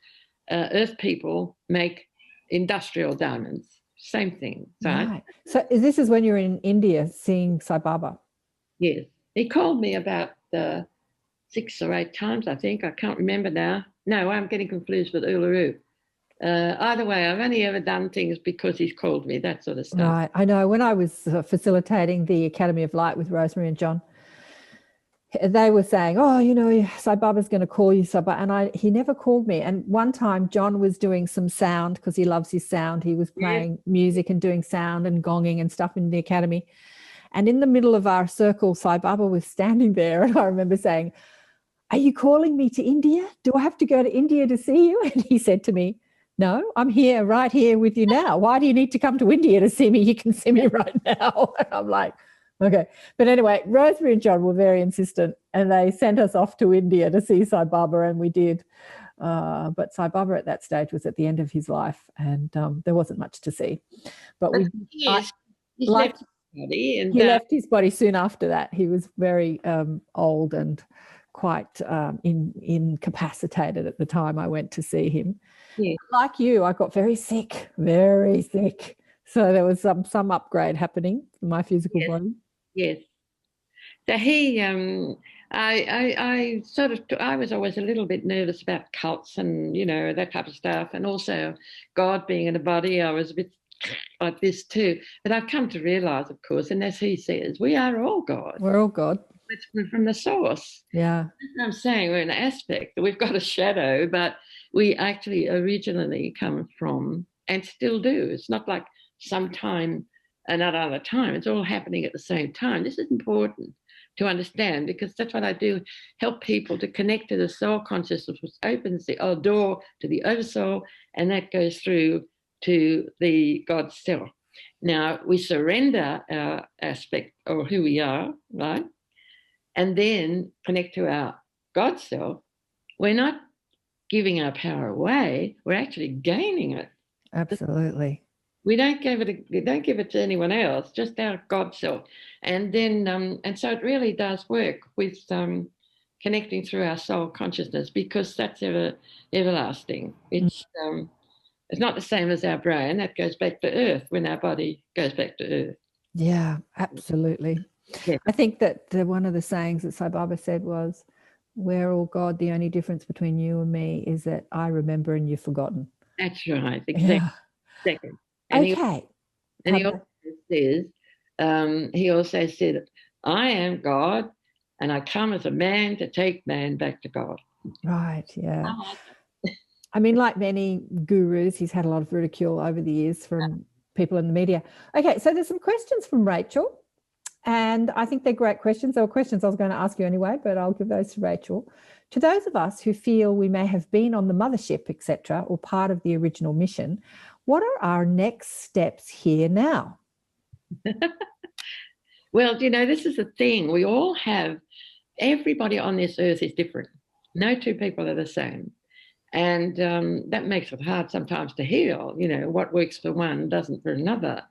Earth people make industrial diamonds. Same thing. Right. So this is when you're in India seeing Sai Baba? Yes. He called me about 6 or 8 times, I think. I can't remember now. No, I'm getting confused with Uluru. Either way, I've only ever done things because he's called me, that sort of stuff. Right. I know when I was facilitating the Academy of Light with Rosemary and John, they were saying, "Oh, Sai Baba's going to call you, Sai Baba," and he never called me. And one time John was doing some sound because he loves his sound. He was playing music and doing sound and gonging and stuff in the academy. And in the middle of our circle, Sai Baba was standing there, and I remember saying, "Are you calling me to India? Do I have to go to India to see you?" And he said to me, "No, I'm here, right here with you now. Why do you need to come to India to see me? You can see me right now." And I'm like, okay. But anyway, Rosemary and John were very insistent, and they sent us off to India to see Sai Baba, and we did. But Sai Baba at that stage was at the end of his life, and there wasn't much to see. But he left his body soon after that. He was very old and quite incapacitated at the time I went to see him. Yeah. Like you, I got very sick, very sick. So there was some upgrade happening in my physical body. Yes. So I was always a little bit nervous about cults and, that type of stuff. And also God being in a body, I was a bit like this too. But I've come to realize, of course, and as he says, we are all God. We're all God. We're from the source. Yeah. That's what I'm saying. We're an aspect. We've got a shadow, but we actually originally come from and still do. It's not like sometime another time. It's all happening at the same time. This is important to understand because that's what I do, help people to connect to the soul consciousness, which opens the door to the oversoul, and that goes through to the God self. Now, we surrender our aspect or who we are, right? And then connect to our God self. We're not giving our power away, we're actually gaining it. Absolutely. We don't give it to anyone else, just our God self. And then, and so it really does work with connecting through our soul consciousness because that's everlasting. It's not the same as our brain. That goes back to earth when our body goes back to earth. Yeah, absolutely. Yeah. I think that one of the sayings that Sai Baba said was, "We're all God. The only difference between you and me is that I remember and you've forgotten." That's right. Exactly. Yeah. Exactly. And he also said, "I am God, and I come as a man to take man back to God." Right. Yeah. I mean, like many gurus, he's had a lot of ridicule over the years from people in the media. Okay, so there's some questions from Rachel, and I think they're great questions. They were questions I was going to ask you anyway, but I'll give those to Rachel. To those of us who feel we may have been on the mothership, etc., or part of the original mission, what are our next steps here now? Well, this is the thing. We all have, everybody on this earth is different. No two people are the same. And that makes it hard sometimes to heal. What works for one doesn't for another.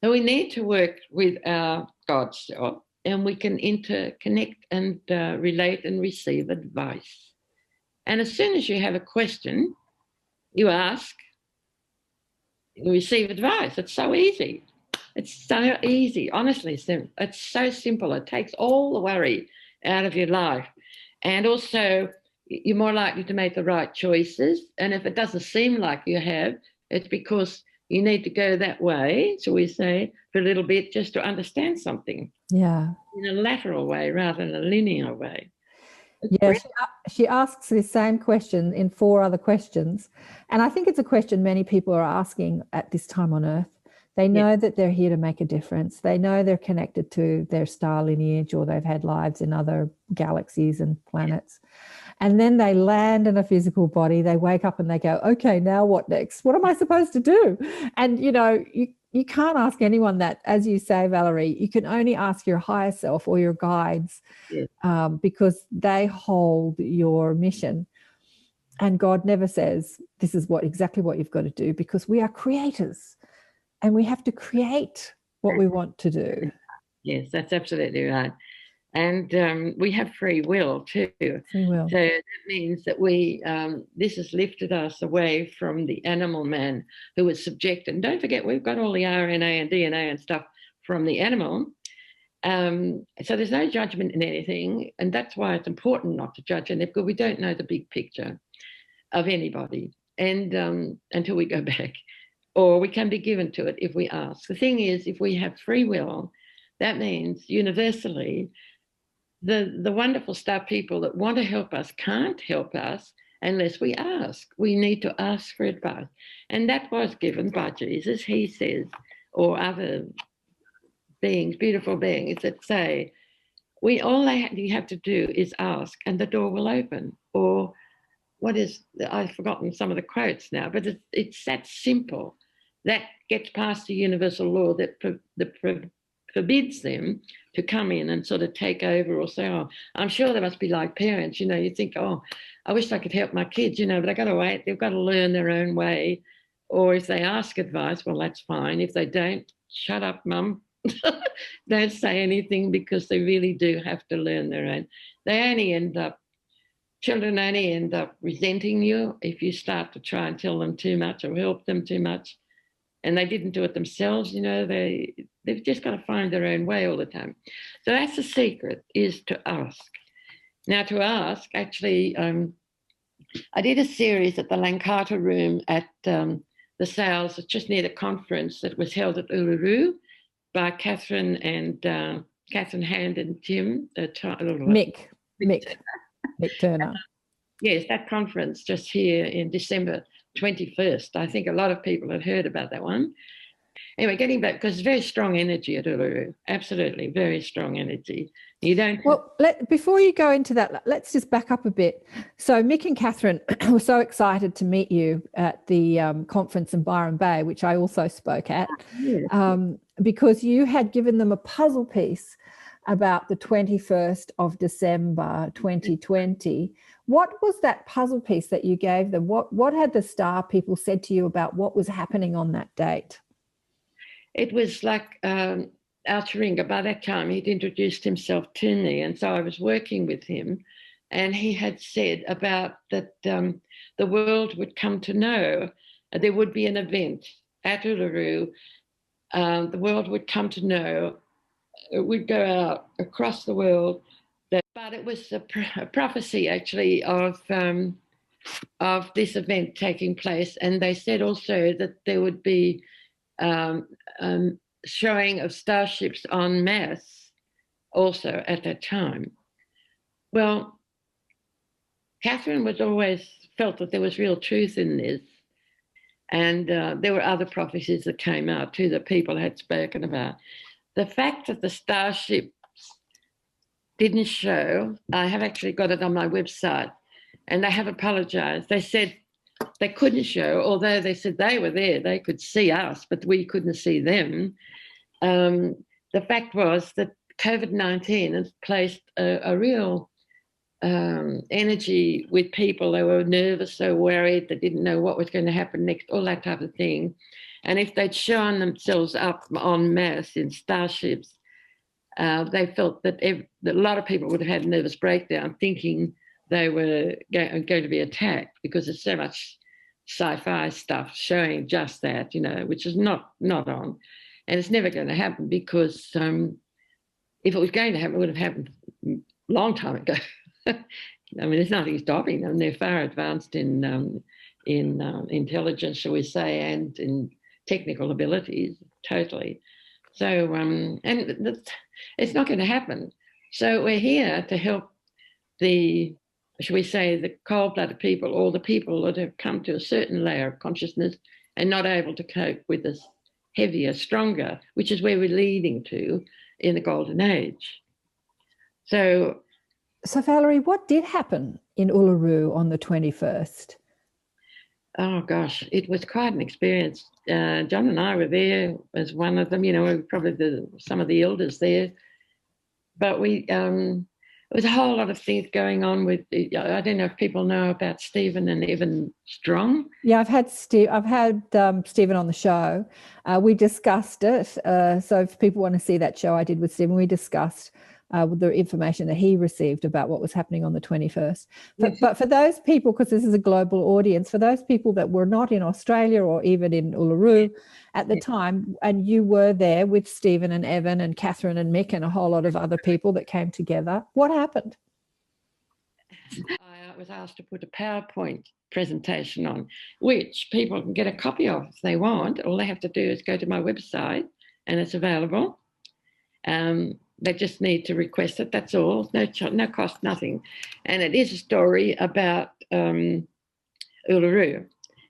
So we need to work with our God self, and we can interconnect and relate and receive advice. And as soon as you have a question, you ask, you receive advice. It's so easy. It's so easy, honestly. It's so simple. It takes all the worry out of your life. And also, you're more likely to make the right choices. And if it doesn't seem like you have, it's because you need to go that way, so we say, for a little bit, just to understand something. Yeah. In a lateral way rather than a linear way. Yeah, she asks this same question in 4 other questions. And I think it's a question many people are asking at this time on Earth. They know that they're here to make a difference. They know they're connected to their star lineage, or they've had lives in other galaxies and planets. And then they land in a physical body. They wake up and they go, okay, now what next? What am I supposed to do? And, you know, you can't ask anyone that. As you say, Valerie, you can only ask your higher self or your guides, because they hold your mission. And God never says, this is exactly what you've got to do, because we are creators. And we have to create what we want to do. Yes, that's absolutely right. And we have free will too. Free will. So that means that this has lifted us away from the animal man who was subjected. And don't forget, we've got all the RNA and DNA and stuff from the animal. So there's no judgment in anything. And that's why it's important not to judge anything, because we don't know the big picture of anybody, and until we go back. Or we can be given to it if we ask. The thing is, if we have free will, that means universally the wonderful star people that want to help us can't help us unless we ask. We need to ask for advice. And that was given by Jesus, he says, or other beings, beautiful beings that say, all you have to do is ask and the door will open. Or I've forgotten some of the quotes now, but it's that simple. That gets past the universal law that forbids them to come in and sort of take over or say, oh, I'm sure they must be like parents. You know, you think, oh, I wish I could help my kids, you know, but I got to wait. They've got to learn their own way. Or if they ask advice, well, that's fine. If they don't, shut up, mum. Don't say anything, because they really do have to learn their own. Children only end up resenting you if you start to try and tell them too much or help them too much. And they didn't do it themselves, you know, they've just got to find their own way all the time. So that's the secret, is to ask. Now, to ask, actually, I did a series at the Lankata Room at the Sales, just near the conference that was held at Uluru by Catherine Hand and Tim. Mick Turner. Yes, that conference just here in December 21st. I think a lot of people had heard about that one. Anyway, getting back, because it's very strong energy at Uluru. Absolutely, very strong energy. You don't. Well, before you go into that, let's just back up a bit. So Mick and Catherine were so excited to meet you at the conference in Byron Bay, which I also spoke at, because you had given them a puzzle piece about the 21st of December 2020. What was that puzzle piece that you gave them? What had the star people said to you about what was happening on that date? It was like Alcharinga. By that time, he'd introduced himself to me, and so I was working with him, and he had said about that the world would come to know, there would be an event at Uluru, the world would come to know, it would go out across the world. But it was a prophecy, actually, of this event taking place. And they said also that there would be showing of starships en masse also at that time. Well, Catherine was always felt that there was real truth in this. And there were other prophecies that came out too that people had spoken about. The fact that the starships didn't show, I have actually got it on my website, and they have apologized. They said they couldn't show, although they said they were there, they could see us, but we couldn't see them. The fact was that COVID-19 has placed a real energy with people. They were nervous, so worried, they didn't know what was going to happen next, all that type of thing. And if they'd shown themselves up en masse in starships, they felt that a lot of people would have had a nervous breakdown thinking they were going to be attacked, because there's so much sci-fi stuff showing just that, you know, which is not on. And it's never going to happen, because if it was going to happen, it would have happened a long time ago. I mean, there's nothing stopping them. They're far advanced in intelligence, shall we say, and in technical abilities, totally. So, it's not going to happen. So we're here to help shall we say, the cold-blooded people, or the people that have come to a certain layer of consciousness and not able to cope with this heavier, stronger, which is where we're leading to in the golden age. So Valerie, what did happen in Uluru on the 21st? Oh gosh, it was quite an experience. John and I were there as one of them. We were probably some of the elders there, but there was a whole lot of things going on with. I don't know if people know about Stephen and Evan Strong. Yeah, I've had Stephen on the show. We discussed it. So if people want to see that show I did with Stephen, we discussed the information that he received about what was happening on the 21st. But for those people, because this is a global audience, for those people that were not in Australia or even in Uluru at the time, and you were there with Stephen and Evan and Catherine and Mick and a whole lot of other people that came together, what happened? I was asked to put a PowerPoint presentation on, which people can get a copy of if they want. All they have to do is go to my website and it's available. They just need to request it, that's all. No cost, nothing. And it is a story about Uluru. And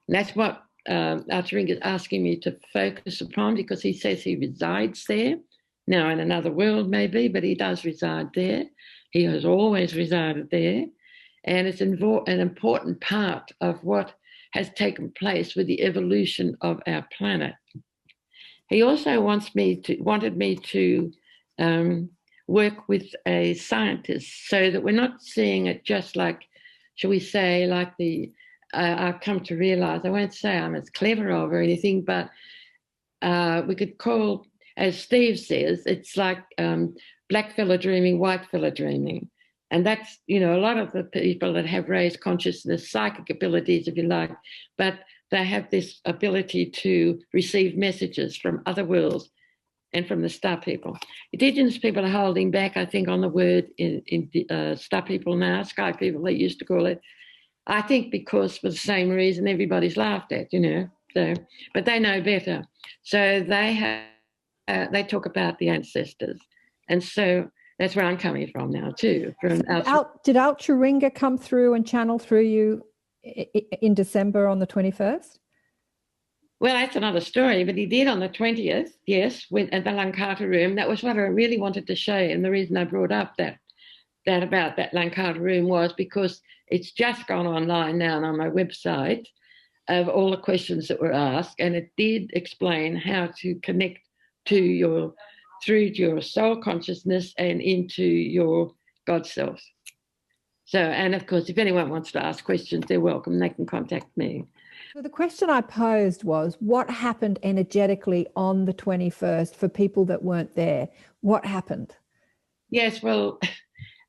that's what Alcharinga is asking me to focus upon, because he says he resides there. Now in another world maybe, but he does reside there. He has always resided there. And it's an important part of what has taken place with the evolution of our planet. He also wanted me to work with a scientist, so that we're not seeing it just like, shall we say, like I've come to realize, I won't say I'm as clever or anything, but we could call, as Steve says, it's like black fella dreaming, white fella dreaming. And that's, a lot of the people that have raised consciousness, psychic abilities, if you like, but they have this ability to receive messages from other worlds and from the star people. Indigenous people are holding back, I think, on the word in star people now, sky people, they used to call it. I think because for the same reason everybody's laughed at, So, but they know better. So they talk about the ancestors. And so that's where I'm coming from now too. Did Alcharinga come through and channel through you in December on the 21st? Well, that's another story, but he did on the 20th, yes, at the Lankata room. That was what I really wanted to show you. And the reason I brought up that about that Lankata room was because it's just gone online now and on my website of all the questions that were asked. And it did explain how to connect through your soul consciousness and into your God self. So, and of course, if anyone wants to ask questions, they're welcome. They can contact me. So the question I posed was, what happened energetically on the 21st for people that weren't there? What happened? Yes, well,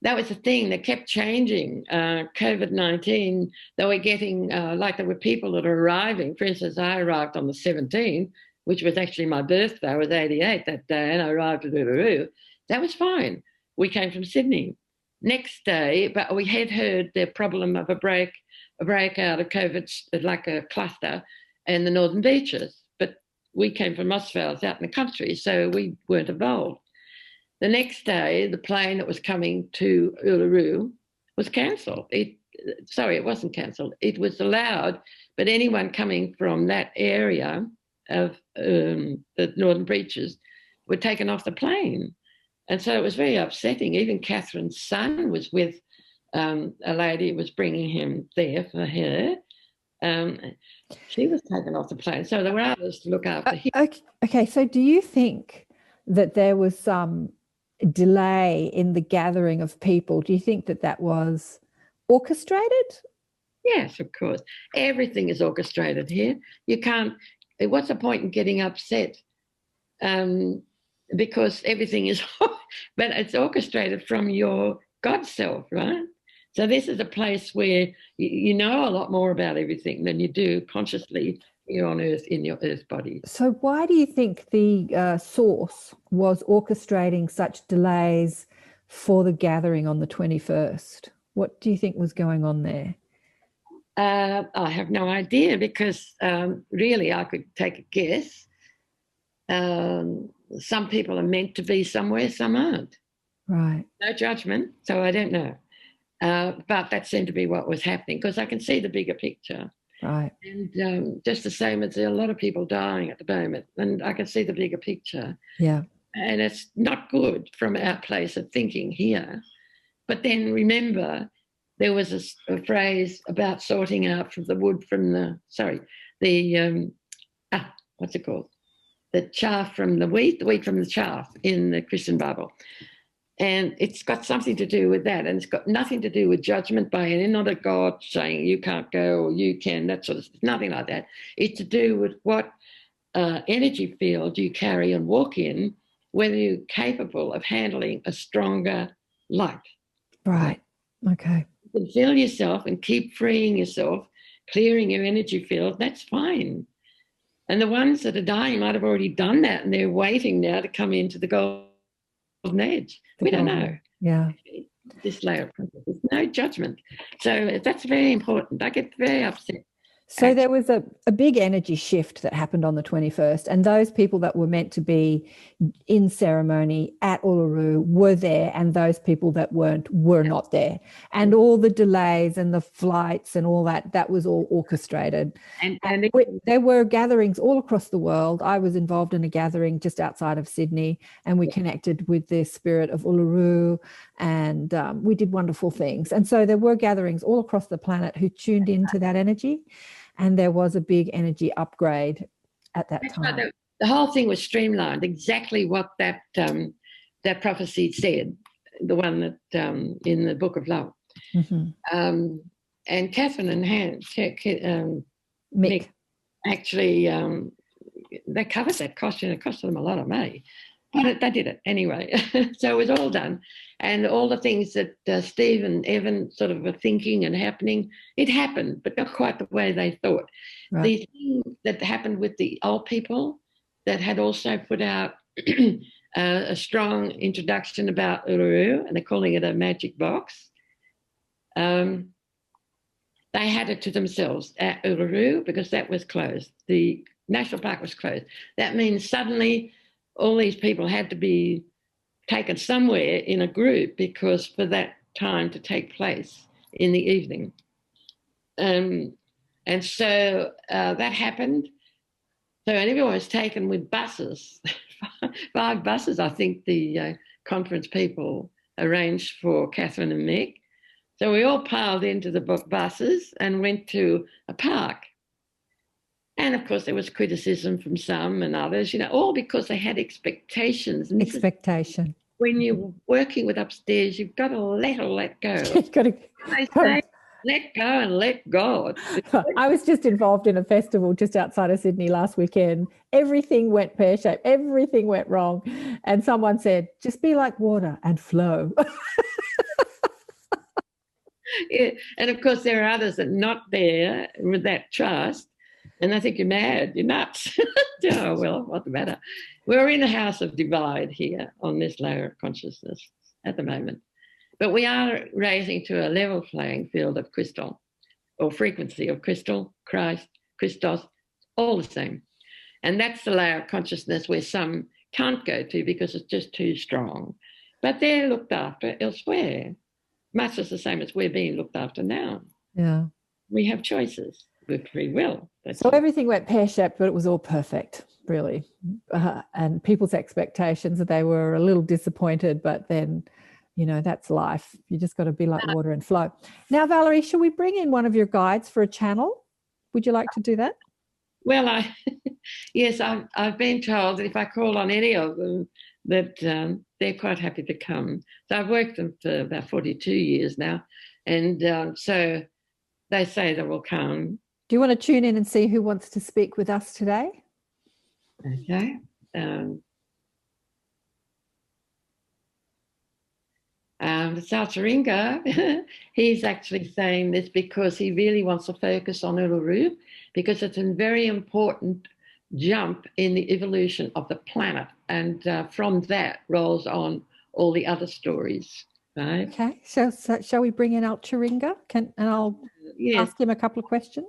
that was the thing that kept changing. COVID-19, they were getting, there were people that are arriving. For instance, I arrived on the 17th, which was actually my birthday. I was 88 that day, and I arrived at Uluru. That was fine. We came from Sydney. Next day, but we had heard the problem of a breakout of COVID, like a cluster, in the northern beaches. But we came from Mossvales out in the country, so we weren't involved. The next day, the plane that was coming to Uluru was cancelled. It wasn't cancelled. It was allowed, but anyone coming from that area of the northern beaches were taken off the plane. And so it was very upsetting. Even Catherine's son was with a lady who was bringing him there for her. She was taken off the plane. So there were others to look after him. Okay, so do you think that there was some delay in the gathering of people? Do you think that was orchestrated? Yes, of course. Everything is orchestrated here. You can't, what's the point in getting upset? Because everything is, but it's orchestrated from your God self, right? So this is a place where you know a lot more about everything than you do consciously here on Earth in your Earth body. So why do you think the source was orchestrating such delays for the gathering on the 21st? What do you think was going on there? I have no idea, because really I could take a guess. Some people are meant to be somewhere, some aren't. Right. No judgment, so I don't know. But that seemed to be what was happening, because I can see the bigger picture. Right. And just the same as there are a lot of people dying at the moment, and I can see the bigger picture. Yeah. And it's not good from our place of thinking here. But then remember, there was a phrase about sorting out from the wood from the, what's it called? The chaff from the wheat from the chaff in the Christian Bible. And it's got something to do with that. And it's got nothing to do with judgment by any, not a God saying you can't go or you can, that sort of stuff, nothing like that. It's to do with what energy field you carry and walk in, whether you're capable of handling a stronger light. Right. Okay. You can fill yourself and keep freeing yourself, clearing your energy field, that's fine. And the ones that are dying might have already done that, and they're waiting now to come into the golden age. We don't know. Yeah. This layer of process. There's no judgment. So that's very important. I get very upset. So there was a big energy shift that happened on the 21st, and those people that were meant to be in ceremony at Uluru were there, and those people that weren't were not there. And all the delays and the flights and all that was all orchestrated. And there were gatherings all across the world. I was involved in a gathering just outside of Sydney, and we connected with the spirit of Uluru, and we did wonderful things. And so there were gatherings all across the planet who tuned into that energy. And there was a big energy upgrade at that time. The whole thing was streamlined, exactly what that prophecy said, the one that in the Book of Love. Mm-hmm. And Catherine and Mick actually, they covered that cost, and it cost them a lot of money. But they did it anyway. So it was all done. And all the things that Steve and Evan sort of were thinking and happening, it happened, but not quite the way they thought. Right. The thing that happened with the old people that had also put out a strong introduction about Uluru, and they're calling it a magic box. They had it to themselves at Uluru because that was closed. The national park was closed. That means suddenly all these people had to be taken somewhere in a group, because for that time to take place in the evening. And so that happened. So everyone was taken with buses, 5 buses, I think the conference people arranged for Catherine and Mick. So we all piled into the buses and went to a park. And, of course, there was criticism from some and others, all because they had expectations. And expectation. When you're working with upstairs, you've got to let go. You've got to say, let go and let God. I was just involved in a festival just outside of Sydney last weekend. Everything went pear-shaped. Everything went wrong. And someone said, just be like water and flow. Yeah. And, of course, there are others that are not there with that trust. And I think you're mad, you're nuts. Oh, well, what's the matter? We're in a house of divide here on this layer of consciousness at the moment. But we are raising to a level playing field of crystal, or frequency of crystal, Christ, Christos, all the same. And that's the layer of consciousness where some can't go to because it's just too strong. But they're looked after elsewhere, much as the same as we're being looked after now. Yeah. We have choices with free will. So everything went pear-shaped, but it was all perfect, really. And people's expectations, they were a little disappointed, but then, that's life. You just got to be like water and flow. Now, Valerie, shall we bring in one of your guides for a channel? Would you like to do that? Well, yes, I've been told that if I call on any of them, that they're quite happy to come. So I've worked them for about 42 years now. And so they say they will come. Do you want to tune in and see who wants to speak with us today? Okay. It's Alcharinga. He's actually saying this because he really wants to focus on Uluru, because it's a very important jump in the evolution of the planet. And from that rolls on all the other stories right? Okay. So shall we bring in Alcharinga? And I'll ask him a couple of questions.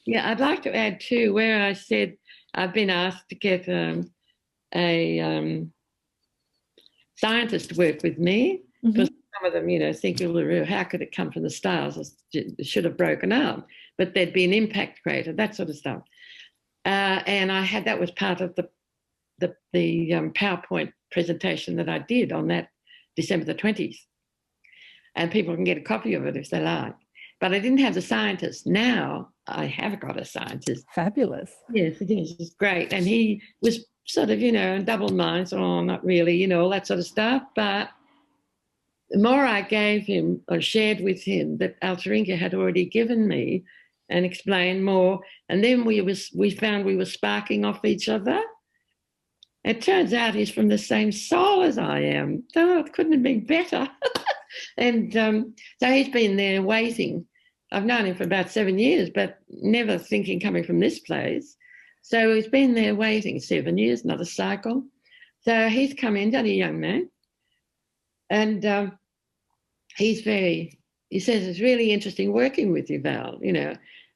Yeah, I'd like to add too, where I said I've been asked to get a scientist to work with me, because some of them, think Uluru, how could it come from the stars? It should have broken out, but there'd be an impact crater, that sort of stuff. And that was part of the PowerPoint presentation that I did on that December the 20th. And people can get a copy of it if they like. But I didn't have the scientist. Now I have got a scientist. Fabulous. Yes, it is. It's great. And he was sort of, double minds, not really, all that sort of stuff. But the more I gave him or shared with him that Alcharinga had already given me and explained more, and then we found we were sparking off each other. It turns out he's from the same soul as I am. Oh, it couldn't have been better. And so he's been there waiting. I've known him for about 7 years, but never thinking coming from this place. So he's been there waiting 7 years, another cycle. So he's come in, only a young man. And he says it's really interesting working with you, Val.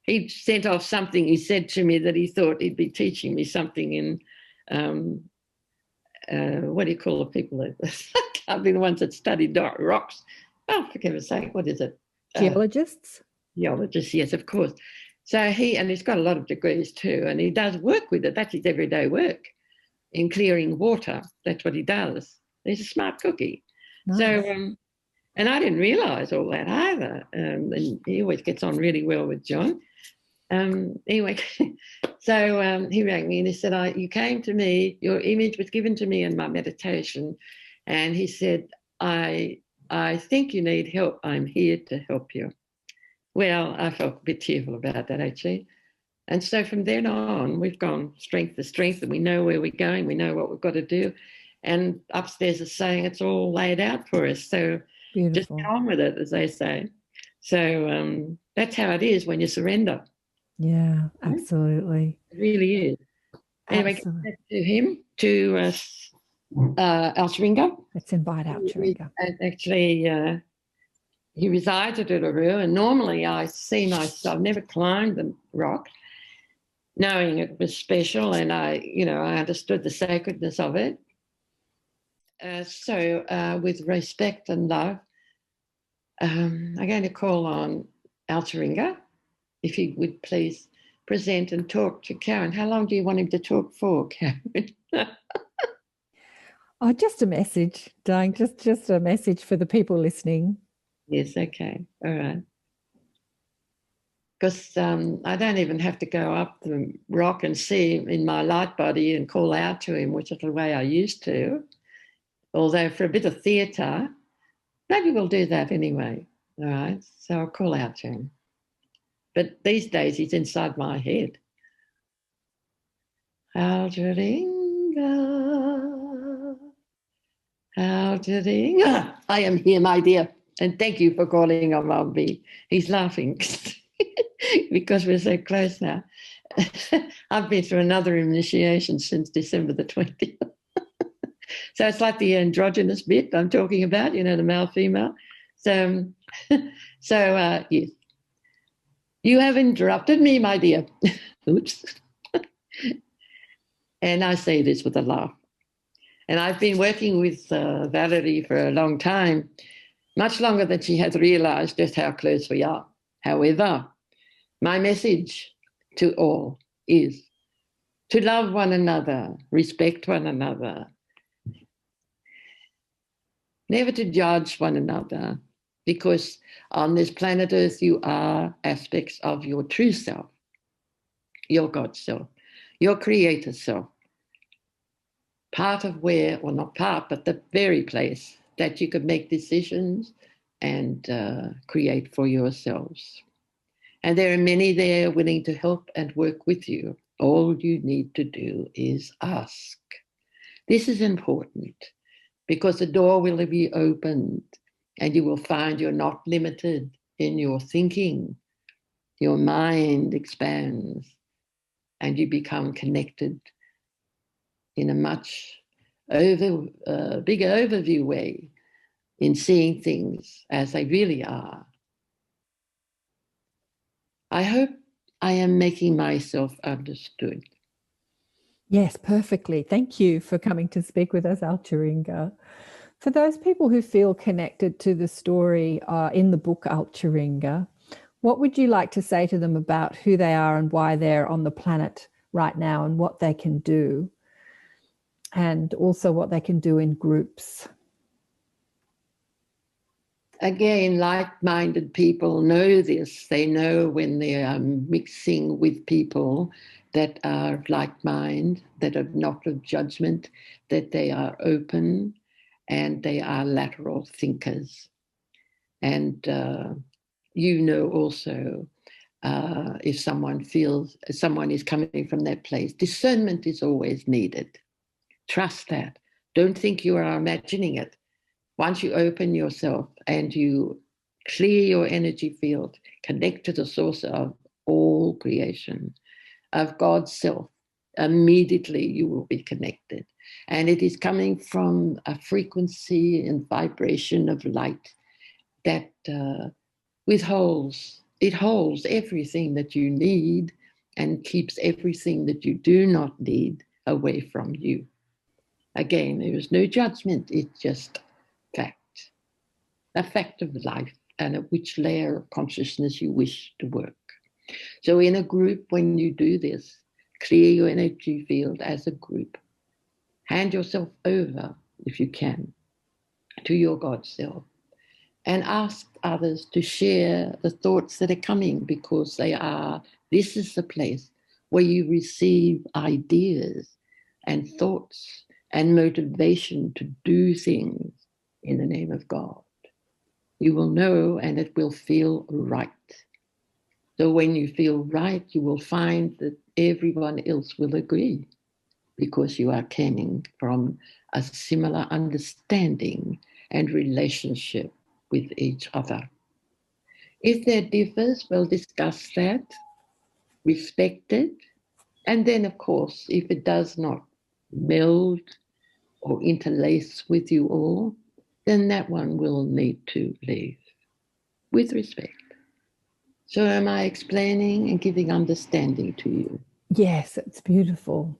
He sent off something. He said to me that he thought he'd be teaching me something in, what do you call the people that can't be the ones that study rocks? Oh, for goodness sake, what is it? Geologists? Geologists, yes, of course. So he's got a lot of degrees too, and he does work with it. That's his everyday work in clearing water. That's what he does. He's a smart cookie. Nice. So, and I didn't realise all that either. And he always gets on really well with John. Anyway, so he rang me and he said, you came to me, your image was given to me in my meditation. And he said, I think you need help. I'm here to help you. Well, I felt a bit tearful about that, actually. And so from then on, we've gone strength to strength, and we know where we're going. We know what we've got to do. And upstairs is saying it's all laid out for us. So beautiful. Just get on with it, as they say. So that's how it is when you surrender. Yeah, absolutely. It really is. Anyway, back to him, to Alcharinga. Let's invite Alcharinga. Actually, he resides at Uluru, and normally I see myself, I've never climbed the rock, knowing it was special, and I understood the sacredness of it. So with respect and love, I'm going to call on Alcharinga, if he would please present and talk to Karen. How long do you want him to talk for, Karen? Oh, just a message, darling, just a message for the people listening. Yes, okay, all right. Because I don't even have to go up the rock and see him in my light body and call out to him, which is the way I used to. Although for a bit of theatre, maybe we'll do that anyway, all right? So I'll call out to him. But these days he's inside my head. Alcharinga, Alcharinga. I am here, my dear. And thank you for calling on me. He's laughing because we're so close now. I've been through another initiation since December the 20th. So it's like the androgynous bit I'm talking about, the male, female. So yes. You have interrupted me, my dear. Oops. And I say this with a laugh. And I've been working with Valerie for a long time, much longer than she has realised just how close we are. However, my message to all is to love one another, respect one another, never to judge one another, because on this planet Earth you are aspects of your true self, your God self, your creator self, part of where, or not part, but the very place that you could make decisions and create for yourselves. And there are many there willing to help and work with you. All you need to do is ask. This is important because the door will be opened and you will find you're not limited in your thinking. Your mind expands and you become connected in a much bigger overview way in seeing things as they really are. I hope I am making myself understood. Yes, perfectly. Thank you for coming to speak with us, Alcharinga. For those people who feel connected to the story in the book Alcharinga, what would you like to say to them about who they are and why they're on the planet right now and what they can do, and also what they can do in groups? Again, like-minded people know this. They know when they are mixing with people that are of like mind, that are not of judgment, that they are open and they are lateral thinkers. And you know also if someone feels someone is coming from that place, discernment is always needed. Trust that. Don't think you are imagining it. Once you open yourself and you clear your energy field, connect to the source of all creation, of God's self, immediately you will be connected. And it is coming from a frequency and vibration of light that holds everything that you need and keeps everything that you do not need away from you. Again, there is no judgment, it's just fact, a fact of life and at which layer of consciousness you wish to work. So in a group, when you do this, clear your energy field as a group. Hand yourself over, if you can, to your God self and ask others to share the thoughts that are coming, because this is the place where you receive ideas and thoughts and motivation to do things in the name of God. You will know and it will feel right. So when you feel right, you will find that everyone else will agree, because you are coming from a similar understanding and relationship with each other. If there differs, we'll discuss that, respect it, and then, of course, if it does not meld or interlace with you all, then that one will need to leave with respect. So am I explaining and giving understanding to you? Yes, it's beautiful.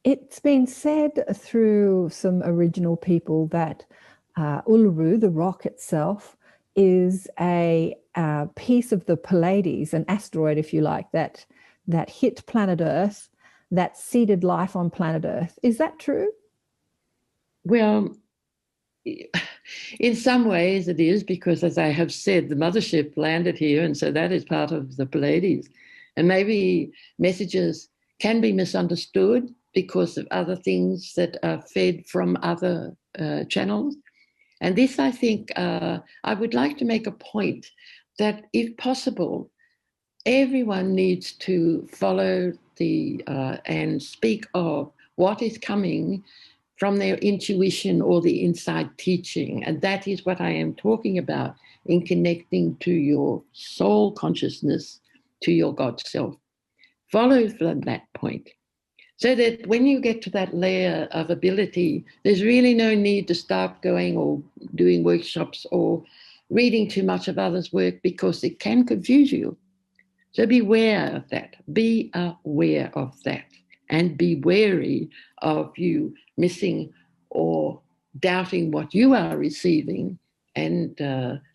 It's been said through some original people that Uluru, the rock itself, is a piece of the Pleiades, an asteroid, if you like, that hit planet Earth, that seeded life on planet Earth. Is that true? Well, in some ways it is, because, as I have said, the mothership landed here, and so that is part of the Pleiades. And maybe messages can be misunderstood because of other things that are fed from other channels. And this, I think, I would like to make a point that, if possible, everyone needs to follow and speak of what is coming from their intuition or the inside teaching. And that is what I am talking about in connecting to your soul consciousness, to your God self. Follow from that point, so that when you get to that layer of ability, there's really no need to start going or doing workshops or reading too much of others' work, because it can confuse you. So beware of that. Be aware of that. And be wary of you missing or doubting what you are receiving and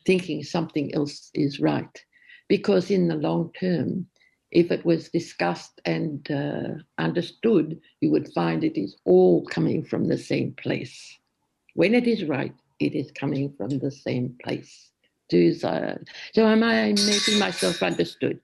thinking something else is right. Because in the long term, if it was discussed and understood, you would find it is all coming from the same place. When it is right, it is coming from the same place. So am I making myself understood?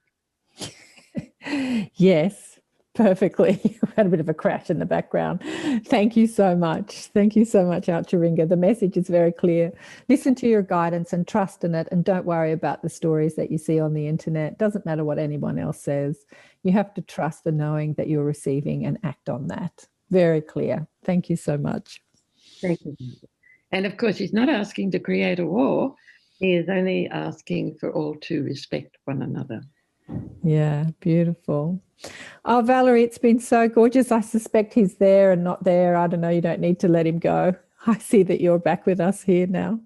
Yes, perfectly. We had a bit of a crash in the background. Thank you so much. Thank you so much, Alcharinga. The message is very clear. Listen to your guidance and trust in it, and don't worry about the stories that you see on the internet. Doesn't matter what anyone else says. You have to trust the knowing that you're receiving and act on that. Very clear. Thank you so much. Thank you. And of course, he's not asking to create a war. He is only asking for all to respect one another. Yeah, beautiful. Oh, Valerie, it's been so gorgeous. I suspect he's there and not there. I don't know. You don't need to let him go. I see that you're back with us here now.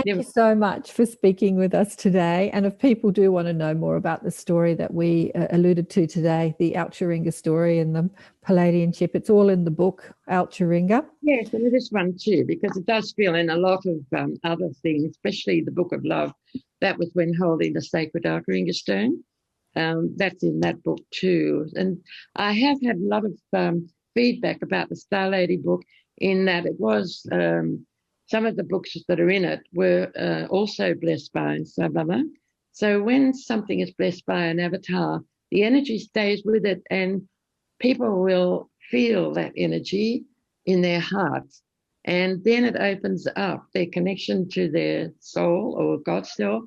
Thank you so much for speaking with us today. And if people do want to know more about the story that we alluded to today, the Alcharinga story and the Pleiadian ship, it's all in the book, Alcharinga. Yes, and this one too, because it does feel in a lot of other things, especially the Book of Love. That was when holding the sacred Alcharinga stone. That's in that book too. And I have had a lot of feedback about the Star Lady book, in that it was some of the books that are in it were also blessed by Sai Baba. So when something is blessed by an avatar, the energy stays with it, and people will feel that energy in their hearts. And then it opens up their connection to their soul or God's self,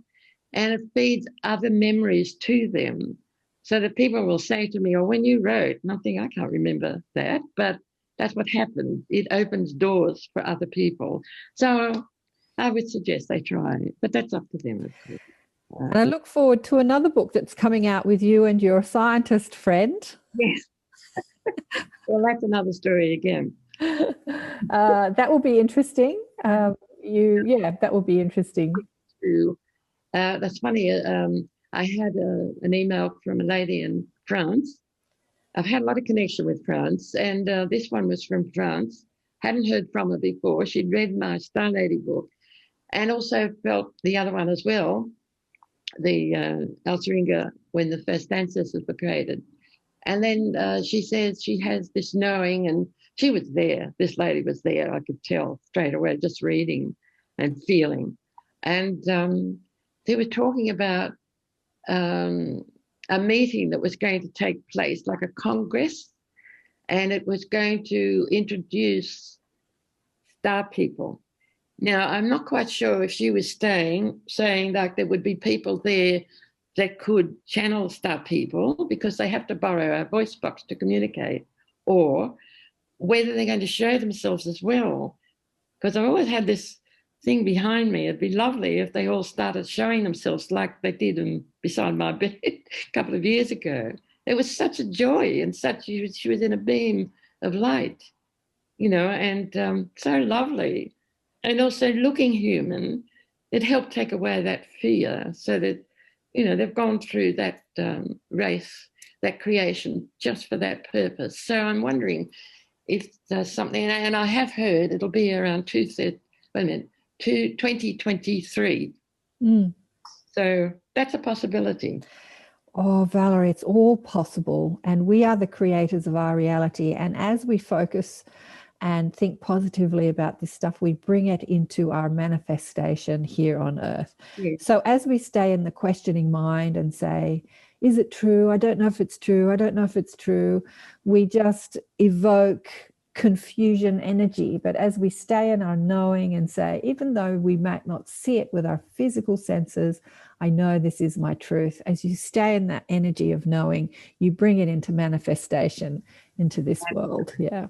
and it feeds other memories to them. So that people will say to me, oh, when you wrote, and I think, I can't remember that, but that's what happened. It opens doors for other people. So I would suggest they try it, but that's up to them, of course. And I look forward to another book that's coming out with you and your scientist friend. Yes. Well, that's another story again. That will be interesting. That will be interesting. That's funny. I had an email from a lady in France. I've had a lot of connection with France, and this one was from France. Hadn't heard from her before. She'd read my Star Lady book, and also felt the other one as well, the Alcharinga, when the first ancestors were created. And then she says she has this knowing, and she was there. This lady was there. I could tell straight away, just reading and feeling. And they were talking about a meeting that was going to take place, like a congress, and it was going to introduce star people. Now, I'm not quite sure if she was saying like there would be people there that could channel star people because they have to borrow our voice box to communicate, or whether they're going to show themselves as well. Because I've always had this thing behind me. It'd be lovely if they all started showing themselves like they did beside my bed a couple of years ago. It was such a joy, and she was in a beam of light, and so lovely. And also looking human, it helped take away that fear, so that, they've gone through that race, that creation, just for that purpose. So I'm wondering if there's something, and I have heard it'll be around 2023. So that's a possibility. Oh, Valerie, it's all possible. And we are the creators of our reality. And as we focus and think positively about this stuff, we bring it into our manifestation here on Earth. Yes. So as we stay in the questioning mind and say, is it true? I don't know if it's true. I don't know if it's true. We just evoke confusion energy. But as we stay in our knowing and say, even though we might not see it with our physical senses, I know this is my truth. As you stay in that energy of knowing, you bring it into manifestation into this world. Yeah.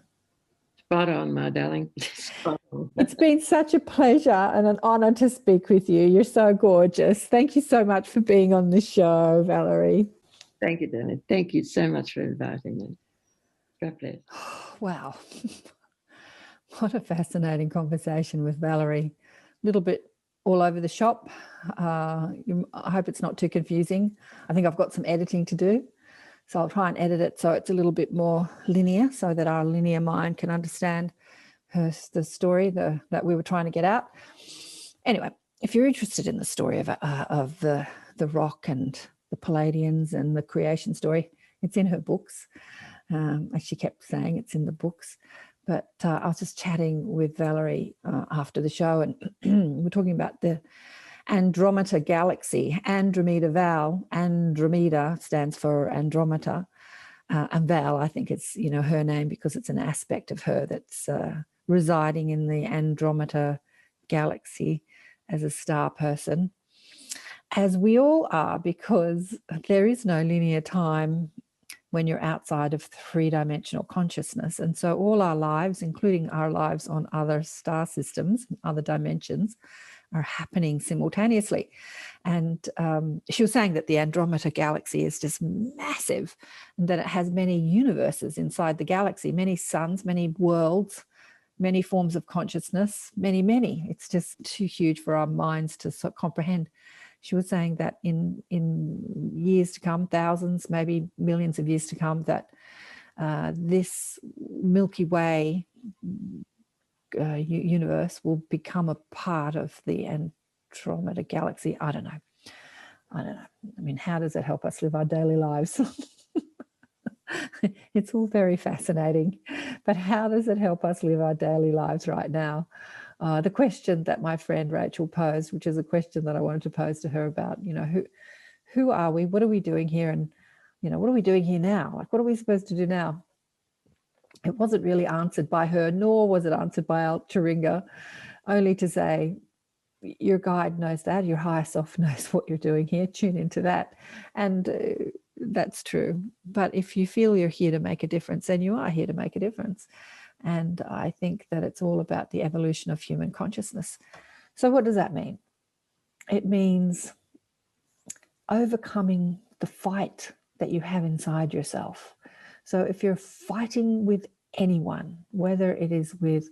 Spot on, my darling. Spot on. It's been such a pleasure and an honor to speak with you. You're so gorgeous. Thank you so much for being on the show, Valerie. Thank you, darling. Thank you so much for inviting me. God bless. Wow. What a fascinating conversation with Valerie. A little bit all over the shop. I hope it's not too confusing. I think I've got some editing to do. So I'll try and edit it so it's a little bit more linear, so that our linear mind can understand the story that we were trying to get out. Anyway, if you're interested in the story of the rock and the Pleiadians and the creation story, it's in her books. As she kept saying, it's in the books. But I was just chatting with Valerie after the show, and we're talking about the Andromeda galaxy. Andromeda Val. Andromeda stands for Andromeda. And Val, I think it's, her name because it's an aspect of her that's residing in the Andromeda galaxy as a star person, as we all are, because there is no linear time when you're outside of three-dimensional consciousness. And so all our lives, including our lives on other star systems, other dimensions, are happening simultaneously. And she was saying that the Andromeda galaxy is just massive, and that it has many universes inside the galaxy, many suns, many worlds, many forms of consciousness, many. It's just too huge for our minds to comprehend. She was saying that in years to come, thousands, maybe millions of years to come, that this Milky Way universe will become a part of the Andromeda galaxy. I don't know. I mean, how does it help us live our daily lives? It's all very fascinating, but how does it help us live our daily lives right now? The question that my friend Rachel posed, which is a question that I wanted to pose to her about, who are we? What are we doing here? And, what are we doing here now? Like, what are we supposed to do now? It wasn't really answered by her, nor was it answered by Alcharinga, only to say, your guide knows that, your higher self knows what you're doing here, tune into that. And that's true. But if you feel you're here to make a difference, then you are here to make a difference. And I think that it's all about the evolution of human consciousness. So what does that mean? It means overcoming the fight that you have inside yourself. So if you're fighting with anyone, whether it is with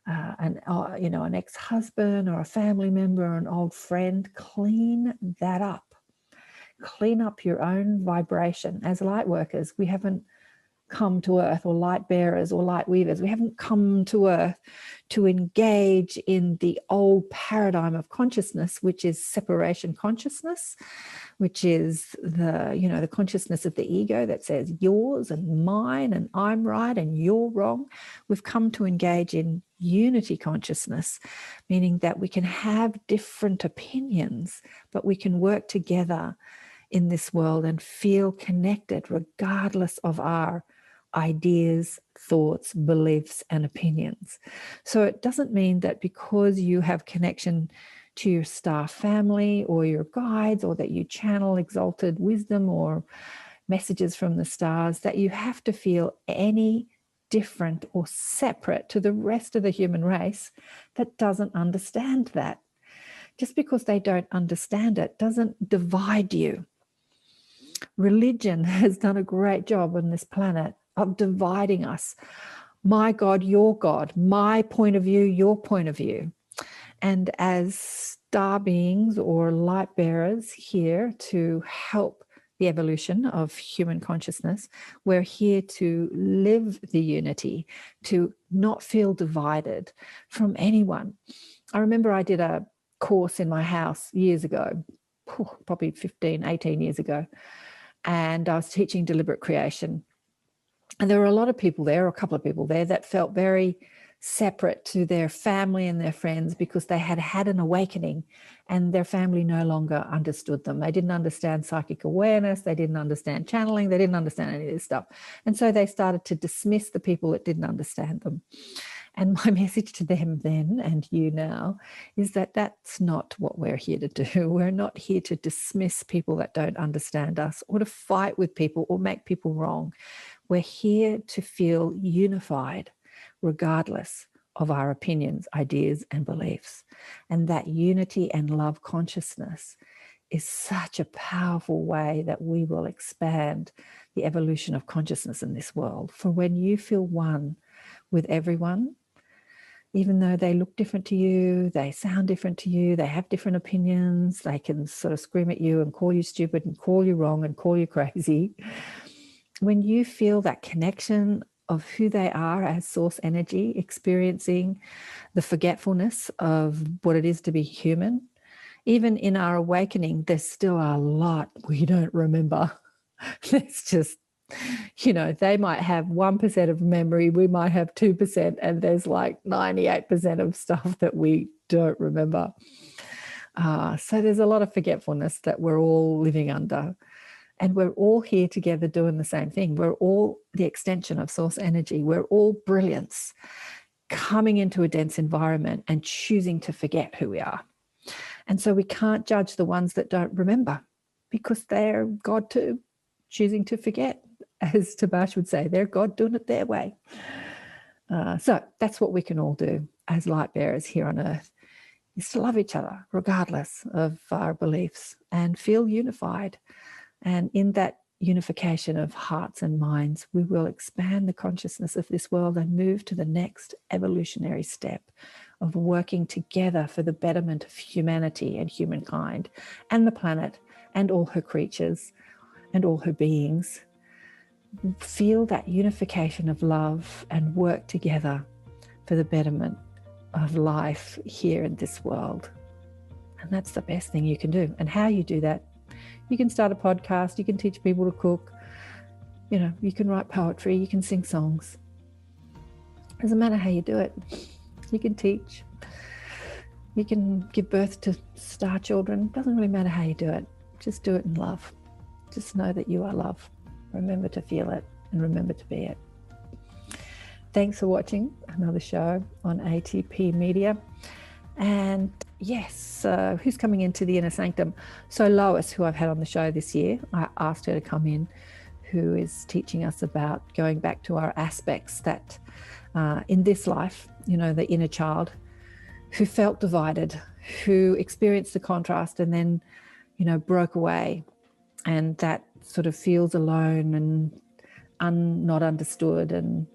an ex-husband or a family member or an old friend, clean that up. Clean up your own vibration. As light workers, we haven't come to earth, or light bearers or light weavers, we haven't come to earth to engage in the old paradigm of consciousness, which is separation consciousness, which is the consciousness of the ego that says yours and mine and I'm right and you're wrong. We've come to engage in unity consciousness, meaning that we can have different opinions, but we can work together in this world and feel connected regardless of our ideas, thoughts, beliefs, and opinions. So it doesn't mean that because you have connection to your star family or your guides, or that you channel exalted wisdom or messages from the stars, that you have to feel any different or separate to the rest of the human race that doesn't understand that. Just because they don't understand it doesn't divide you. Religion has done a great job on this planet of dividing us. My God, your God, my point of view, your point of view. And as star beings or light bearers here to help the evolution of human consciousness, we're here to live the unity, to not feel divided from anyone. I remember I did a course in my house years ago, probably 15, 18 years ago, and I was teaching deliberate creation. And there were a lot of people there, or a couple of people there, that felt very separate to their family and their friends because they had had an awakening and their family no longer understood them. They didn't understand psychic awareness. They didn't understand channeling. They didn't understand any of this stuff. And so they started to dismiss the people that didn't understand them. And my message to them then, and you now, is that that's not what we're here to do. We're not here to dismiss people that don't understand us, or to fight with people or make people wrong. We're here to feel unified regardless of our opinions, ideas, and beliefs. And that unity and love consciousness is such a powerful way that we will expand the evolution of consciousness in this world. For when you feel one with everyone, even though they look different to you, they sound different to you, they have different opinions, they can sort of scream at you and call you stupid and call you wrong and call you crazy. When you feel that connection of who they are as source energy, experiencing the forgetfulness of what it is to be human, even in our awakening, there's still a lot we don't remember. There's just, they might have 1% of memory, we might have 2%, and there's like 98% of stuff that we don't remember. So there's a lot of forgetfulness that we're all living under. And we're all here together doing the same thing. We're all the extension of source energy. We're all brilliance coming into a dense environment and choosing to forget who we are. And so we can't judge the ones that don't remember, because they're God too, choosing to forget. As Tabash would say, they're God doing it their way. So that's what we can all do as light bearers here on earth, is to love each other regardless of our beliefs and feel unified. And in that unification of hearts and minds, we will expand the consciousness of this world and move to the next evolutionary step of working together for the betterment of humanity and humankind and the planet and all her creatures and all her beings. Feel that unification of love and work together for the betterment of life here in this world. And that's the best thing you can do. And how you do that, you can start a podcast, you can teach people to cook, you can write poetry, you can sing songs. Doesn't matter how you do it. You can teach, you can give birth to star children. Doesn't really matter how you do it. Just do it in love. Just know that you are love. Remember to feel it and remember to be it. Thanks for watching another show on ATP Media. And yes, who's coming into the Inner Sanctum? So Lois, who I've had on the show this year, I asked her to come in, who is teaching us about going back to our aspects that in this life, the inner child who felt divided, who experienced the contrast and then, broke away, and that sort of feels alone and not understood and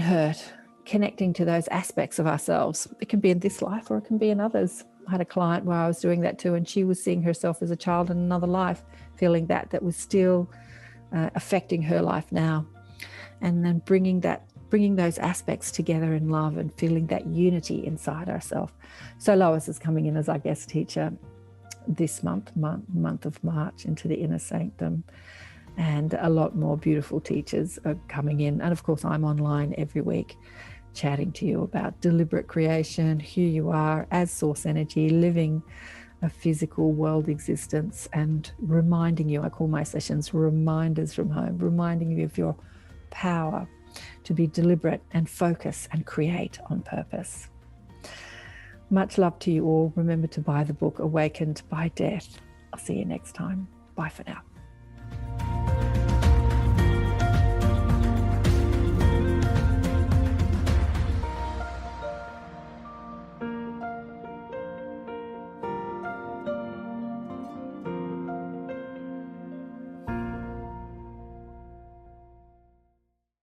hurt. Connecting to those aspects of ourselves. It can be in this life or it can be in others. I had a client where I was doing that too, and she was seeing herself as a child in another life, feeling that was still affecting her life now. And then bringing those aspects together in love and feeling that unity inside ourselves. So Lois is coming in as our guest teacher this month of March into the Inner Sanctum. And a lot more beautiful teachers are coming in. And of course, I'm online every week chatting to you about deliberate creation, who you are as source energy, living a physical world existence, and reminding you, I call my sessions reminders from home, reminding you of your power to be deliberate and focus and create on purpose. Much love to you all. Remember to buy the book Awakened by Death. I'll see you next time. Bye for now.